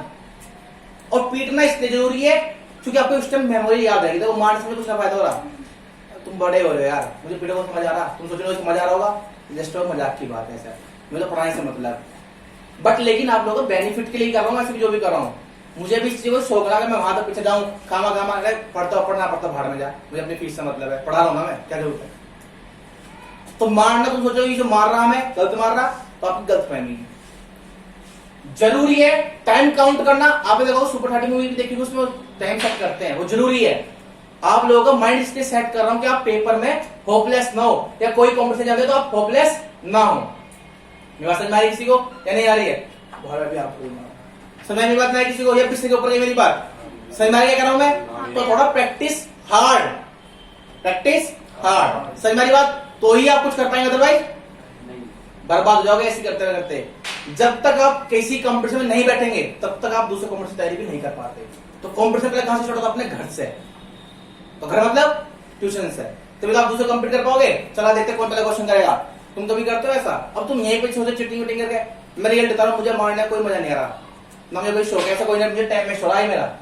और पीटना इसलिए जरूरी है क्योंकि आपको उस टाइम मेमोरी याद रहेगी तो मार्क्स में कुछ ना फायदा हो रहा तुम बड़े हो रहे हो यार मुझे पीटो को मजा आ रहा तुम सोच रहे हो मजा आ रहा होगा जस्ट मजाक की बात है सर मुझे तो पढ़ाई से मतलब बट लेकिन आप लोगों को बेनिफिट के लिए कर रहा हूँ मैं जो भी कर रहा हूँ मुझे भी इस चीज को शौक लगा मैं वहां तक पीछे जाऊं खामा खामा पढ़ता पढ़ना पड़ता बाहर में जा मुझे अपनी फीस से मतलब है पढ़ा रहा हूँ ना मैं क्या जरूरत है तो मारना तुम सोचो ये जो मार रहा मैं गलत मार रहा तो आपकी गलत फहमी जरूरी है टाइम काउंट करना आपने देखो सुपर 30 मूवी देखी उसमें टाइम सेट करते हैं वो जरूरी है आप लोगों का माइंड इसलिए सेट कर रहा हूं कि आप पेपर में होपलेस ना हो या कोई कॉम्पिटिशन जाते तो आप होपलेस ना हो मेरी बात समझ में आ रही किसी को या नहीं आ रही है बहुत भी आपको समझ में बात नहीं किसी को या किसी के ऊपर मेरी बात समझ में आ रही है कर रहा हूं मैं तो थोड़ा प्रैक्टिस हार्ड समझ में आ रही बात तो ही आप कुछ कर पाएंगे अदरवाइज बर्बाद हो जाओगे ऐसे करते करते जब तक आप किसी कंपटीशन में नहीं बैठेंगे तब तक आप दूसरे कंपटीशन तैयारी भी नहीं कर पाते तो कंपटीशन पहले कहां से शुरू होता अपने घर से तो घर मतलब ट्यूशन से तभी तो आप दूसरे कंप्लीट कर पाओगे चला देखते कौन पहले क्वेश्चन करेगा तुम कभी करते हो ऐसा अब तुम यहीं पे सोचो चिटिंग विटिंग करके मैं रिजल्ट बता रहा हूं मुझे मारने कोई मजा नहीं आ रहा ना मुझे कोई शौक है, ऐसा कोई ना मुझे टाइम वेस्ट हो रहा है मेरा,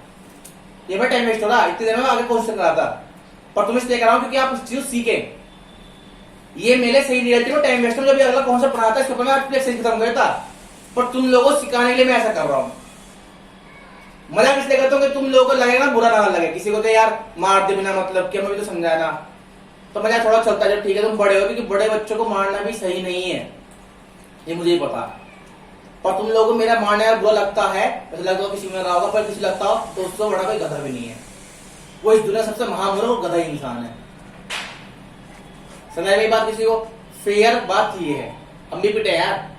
ये मैं टाइम वेस्ट हो रहा है, इतनी देर में आगे क्वेश्चन करा था, पर तुम इसलिए कर रहा हूँ क्योंकि आप उस चीज सीखें। ये मेरे सही रियलिटी में टाइम वेस्ट, जब अगला कौन सा पढ़ाता है इसके ऊपर मैं एक्सरसाइज खत्म करता, पर तुम लोगों को सिखाने के लिए मैं ऐसा कर रहा हूँ। मजाक इसलिए करता हूँ कि तुम लोगों को लगेगा ना, बुरा ना लगे किसी को, तो यार मार दे बिना मतलब कि, हमें भी तो समझाया ना, तो मजाक थोड़ा चलता है। जब ठीक है तुम बड़े हो, क्योंकि बड़े बच्चों को मारना भी सही नहीं है, ये मुझे ही पता, पर तुम लोगों को मेरा मारने बुरा लगता है, ऐसा लगता हो किसी में रहा होगा, पर किसी लगता हो तो उससे बड़ा कोई गधा भी नहीं है। वो इस दुनिया सबसे महामूर्ख और गधा ही इंसान है। समझ में बात किसी को? फेयर बात ये है, हम भी पिटे यार,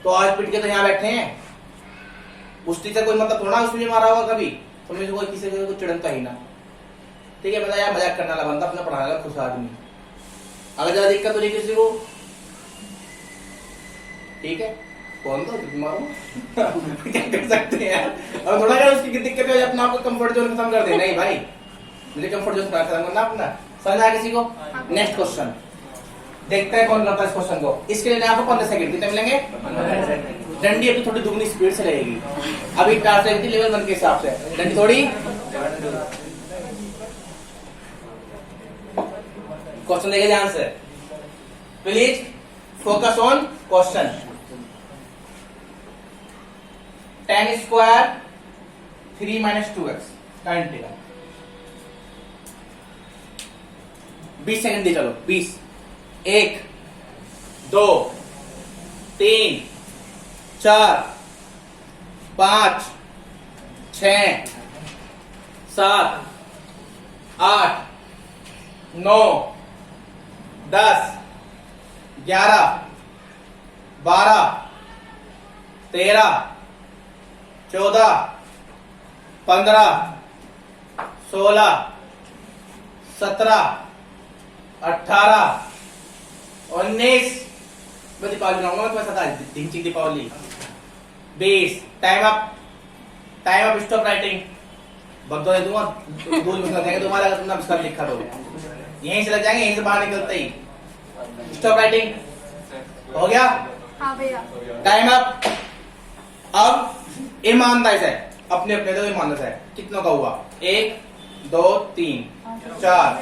तो आज पिट के तो यहाँ बैठे हैं, उस टीचर कोई मतलब थोड़ा उसने मारा होगा कभी, तो मुझे कोई किसी को चिड़नता ही ना। ठीक है, यार मजाक करने वाला बंदा, अपना पढ़ाने वाला खुश आदमी, अगर ज्यादा दिक्कत हो रही किसी को, ठीक है कौन तो मारो क्या कर सकते हैं यार, अब थोड़ा क्या उसकी दिक्कत है, अपने आप को कंफर्ट जोन खत्म कर दे। नहीं भाई, मुझे कंफर्ट जोन खत्म करना अपना। समझ आया किसी को? नेक्स्ट क्वेश्चन देखते हैं कौन करता है इस क्वेश्चन को। इसके लिए आपको 15 सेकंड कितने मिलेंगे? डंडी अपनी थोड़ी दुगनी स्पीड से रहेगी, अभी 4 सेकंड थी लेवल 1 के हिसाब से, डंडी थोड़ी। क्वेश्चन देखे ध्यान से, please focus on question. 10 square 3 - 2x का इंटीग्रल, 20 सेकंड दे, चलो 20, 1 2 3 4 5 6 7 8 9 10 11 12 13 14 15 16 17 18 19 मैं दीपावली बनाऊंगा, मैं तुम्हें पता है Deepavali. 20 time up, stop writing, बदला दे दूंगा, दूर में लग जाएंगे तुम्हारा, अगर तुमने इसका लिखा तो यहीं से लग जाएंगे, यहीं से बाहर निकलते ही। स्टॉप राइटिंग हो गया? हाँ भैया। Time up. अब ईमानदारी से अपने अपने दो, ईमानदारी से कितनों का हुआ? 1 2 3 4,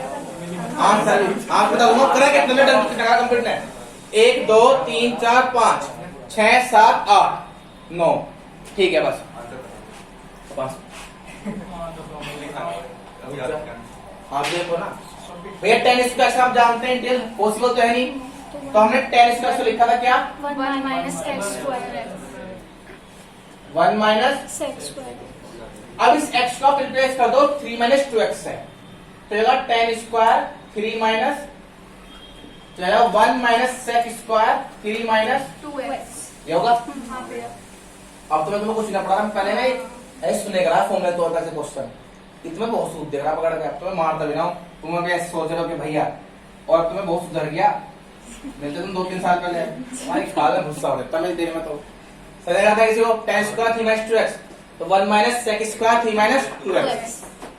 आंसर बताऊंगा, करें कितने टका कंप्लीट है? 1 2 3 4 5 6 7 8 9, ठीक है बस आप देखो ना भैया, 10 स्क्वायर आप जानते हैं, इंटीग्रल पॉसिबल तो है नहीं, तो हमने 10 स्क्वायर से लिखा था क्या? 1 - x स्क्वायर, 1 - x स्क्वायर। अब इस x को रिप्लेस कर दो 3 - 2x है, तो ये 10 स्क्वायर 3 माइनस, तो 1 - sec स्क्वायर 3 - 2x। ये होगा। हाँ भैया। अब तो मैं तुम्हें कुछ ना पढ़ा रहा, पहले मैं ऐसे सुने करा फॉर्मूले तौर पर क्वेश्चन, इतने बहुत सूद दे रहा पकड़ के, अब तो मैं मारता भी ना हूं, तुम्हें भी ऐसे सोच रहे हो कि भैया, और तुम्हें बहुत सुधर गया, मिलते तुम 2-3 साल पहले, हमारी खाल में गुस्सा हो जाता मेरी देर में, तो सजेगा था किसी को 10 स्क्वायर 3 - 2x, तो 1 - sec स्क्वायर 3 - 2x।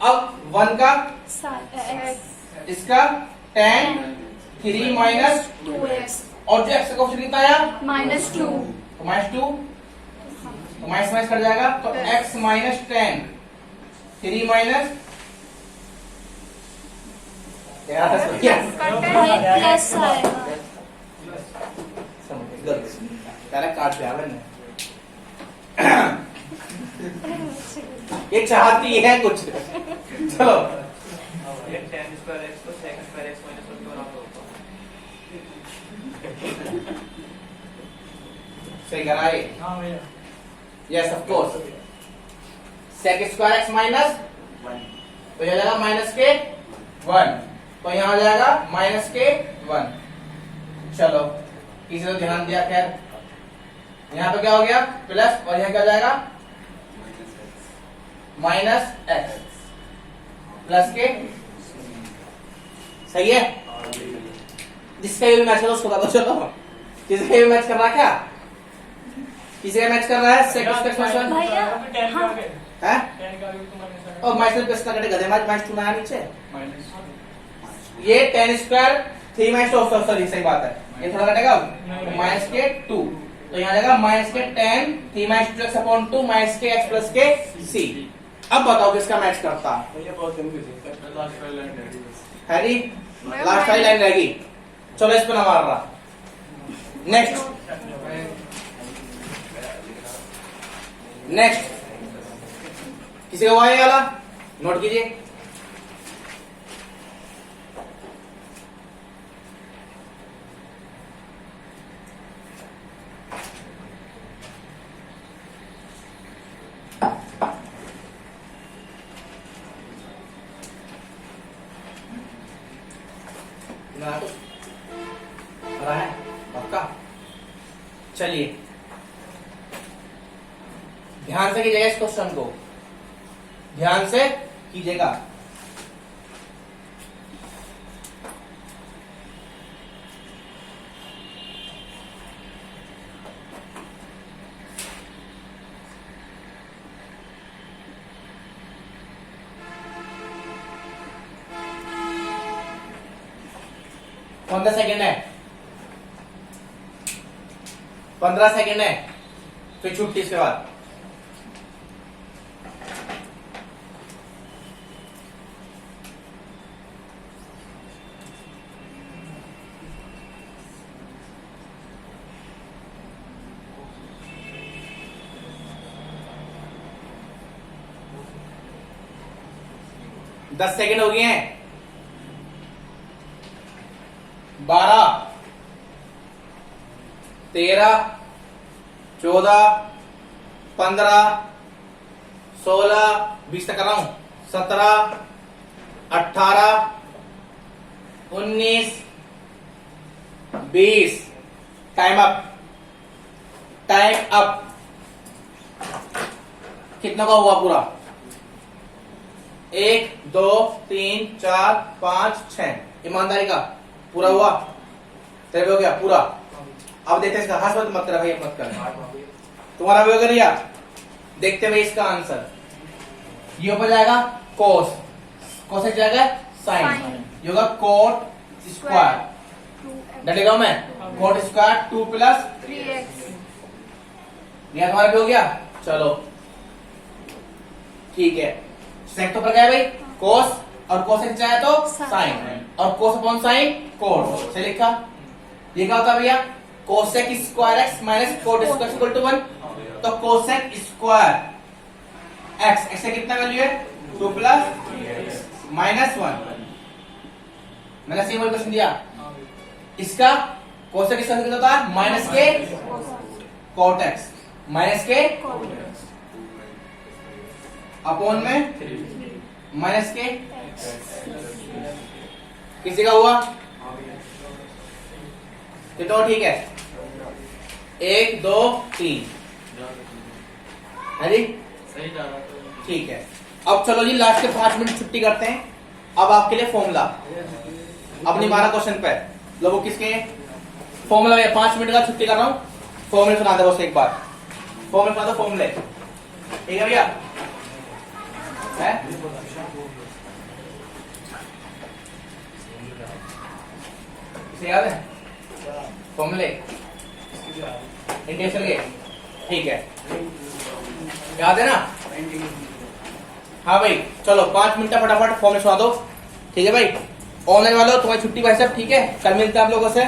अब 1 का x इसका tan 3 - 2x और जो x का क्वेश्चन कितना आया? -2। तो -2, तो माइनस कर जाएगा, तो x - tan 3 - प्लस आएगा। पहले काट दिया मैंने, ये चाहती है कुछ। चलो tan स्क्वायर x को sec स्क्वायर x - 1 बना दो, सही करा ये? हाँ भैया। Yes of course, sec square x minus 1, तो यह जाएगा माइनस के 1, तो यहाँ आ जाएगा माइनस के 1। चलो किसी ने ध्यान दिया? खैर यहाँ पे क्या हो गया? प्लस, और यहाँ क्या जाएगा? माइनस x प्लस के, सही है? जिसका भी मैच करो उसको बता दो। चलो किसी का भी मैच कर रहा है क्या? किसी का मैच कर रहा है? sec स्क्वायर भैया हाँ। है? और माइनस प्लस का कटे गधे, मैच 2 आया नीचे, ये 10 स्क्वायर 3 - 2, सॉरी सही बात है, ये थोड़ा कटेगा, माइनस के 2, तो यहाँ जाएगा माइनस के 10 3 माइनस 2x अपॉन 2 माइनस के x प्लस के c। अब बताओ किसका मैच करता ये बहुत कंफ्यूजिंग है। लास्ट वाली लाइन है बस। हैरी। लास्ट वाली लाइन रहेगी। चलो इस पर ना मार रहा। नेक्स्ट नेक्स्ट किसी का हुआ है ये वाला नोट कीजिए। रहा है पक्का। चलिए ध्यान से कीजिएगा इस क्वेश्चन को, ध्यान से कीजिएगा। कौन सा सेकंड है? 15 सेकंड है, फिर छुट्टी इसके बाद। दस सेकंड हो गए हैं। 12 13 14 15 16 20 तक कर रहा हूं। 17 18 19 20। Time up, time up. कितना का हुआ पूरा? 1 2 3 4 5 6। ईमानदारी का पूरा हुआ? तेरे हो गया पूरा? अब देखते हैं इसका। हंस मत कर भाई, मत कर। तुम्हारा भी हो गया या? देखते हैं भाई इसका आंसर। ये ऊपर जाएगा कोस, कोस से जाएगा साइन, ये होगा कोट स्क्वायर। डलेगा मैं कोट स्क्वायर 2 प्लस 3x। यह तुम्हारा भी हो गया। चलो ठीक है। सेक तो पर गया भाई कोस, और कोसेक चाहे तो साइन, और कोस अपॉन साइन कोट से लिखा। ये क्या होता है भैया? Cosec square X minus cot square equal to 1। तो कोसेक स्क्वायर एक्स, एक्स से कितना वैल्यू है? 2 प्लस माइनस 1। मैंने सही क्वेश्चन दिया। इसका कोसेक स्क्वायर कितना होता है? माइनस के कोट एक्स, माइनस के अपॉन में माइनस के। किसी का हुआ? तो ठीक है। 1 2 3 है जी, सही जा रहा था। ठीक है। अब चलो जी लास्ट के 5 मिनट छुट्टी करते हैं। अब आपके लिए फॉर्मूला अपनी 12 क्वेश्चन पे लोगों किसके फॉर्मूला में 5 मिनट का छुट्टी कर रहा हूँ। फॉर्मूला सुना दो बस एक बार। फॉर्मूला सुना दो, फॉर्मूले। ठीक है भैया? है इसे याद है फॉर्मूले इंटीग्रेशन के? ठीक है, याद है ना? हाँ भाई चलो 5 मिनट फटाफट फॉर्मूले सुना दो। ठीक है भाई? ऑनलाइन वालों तुम्हारी छुट्टी भाई साहब। ठीक है, कल मिलते हैं आप लोगों से।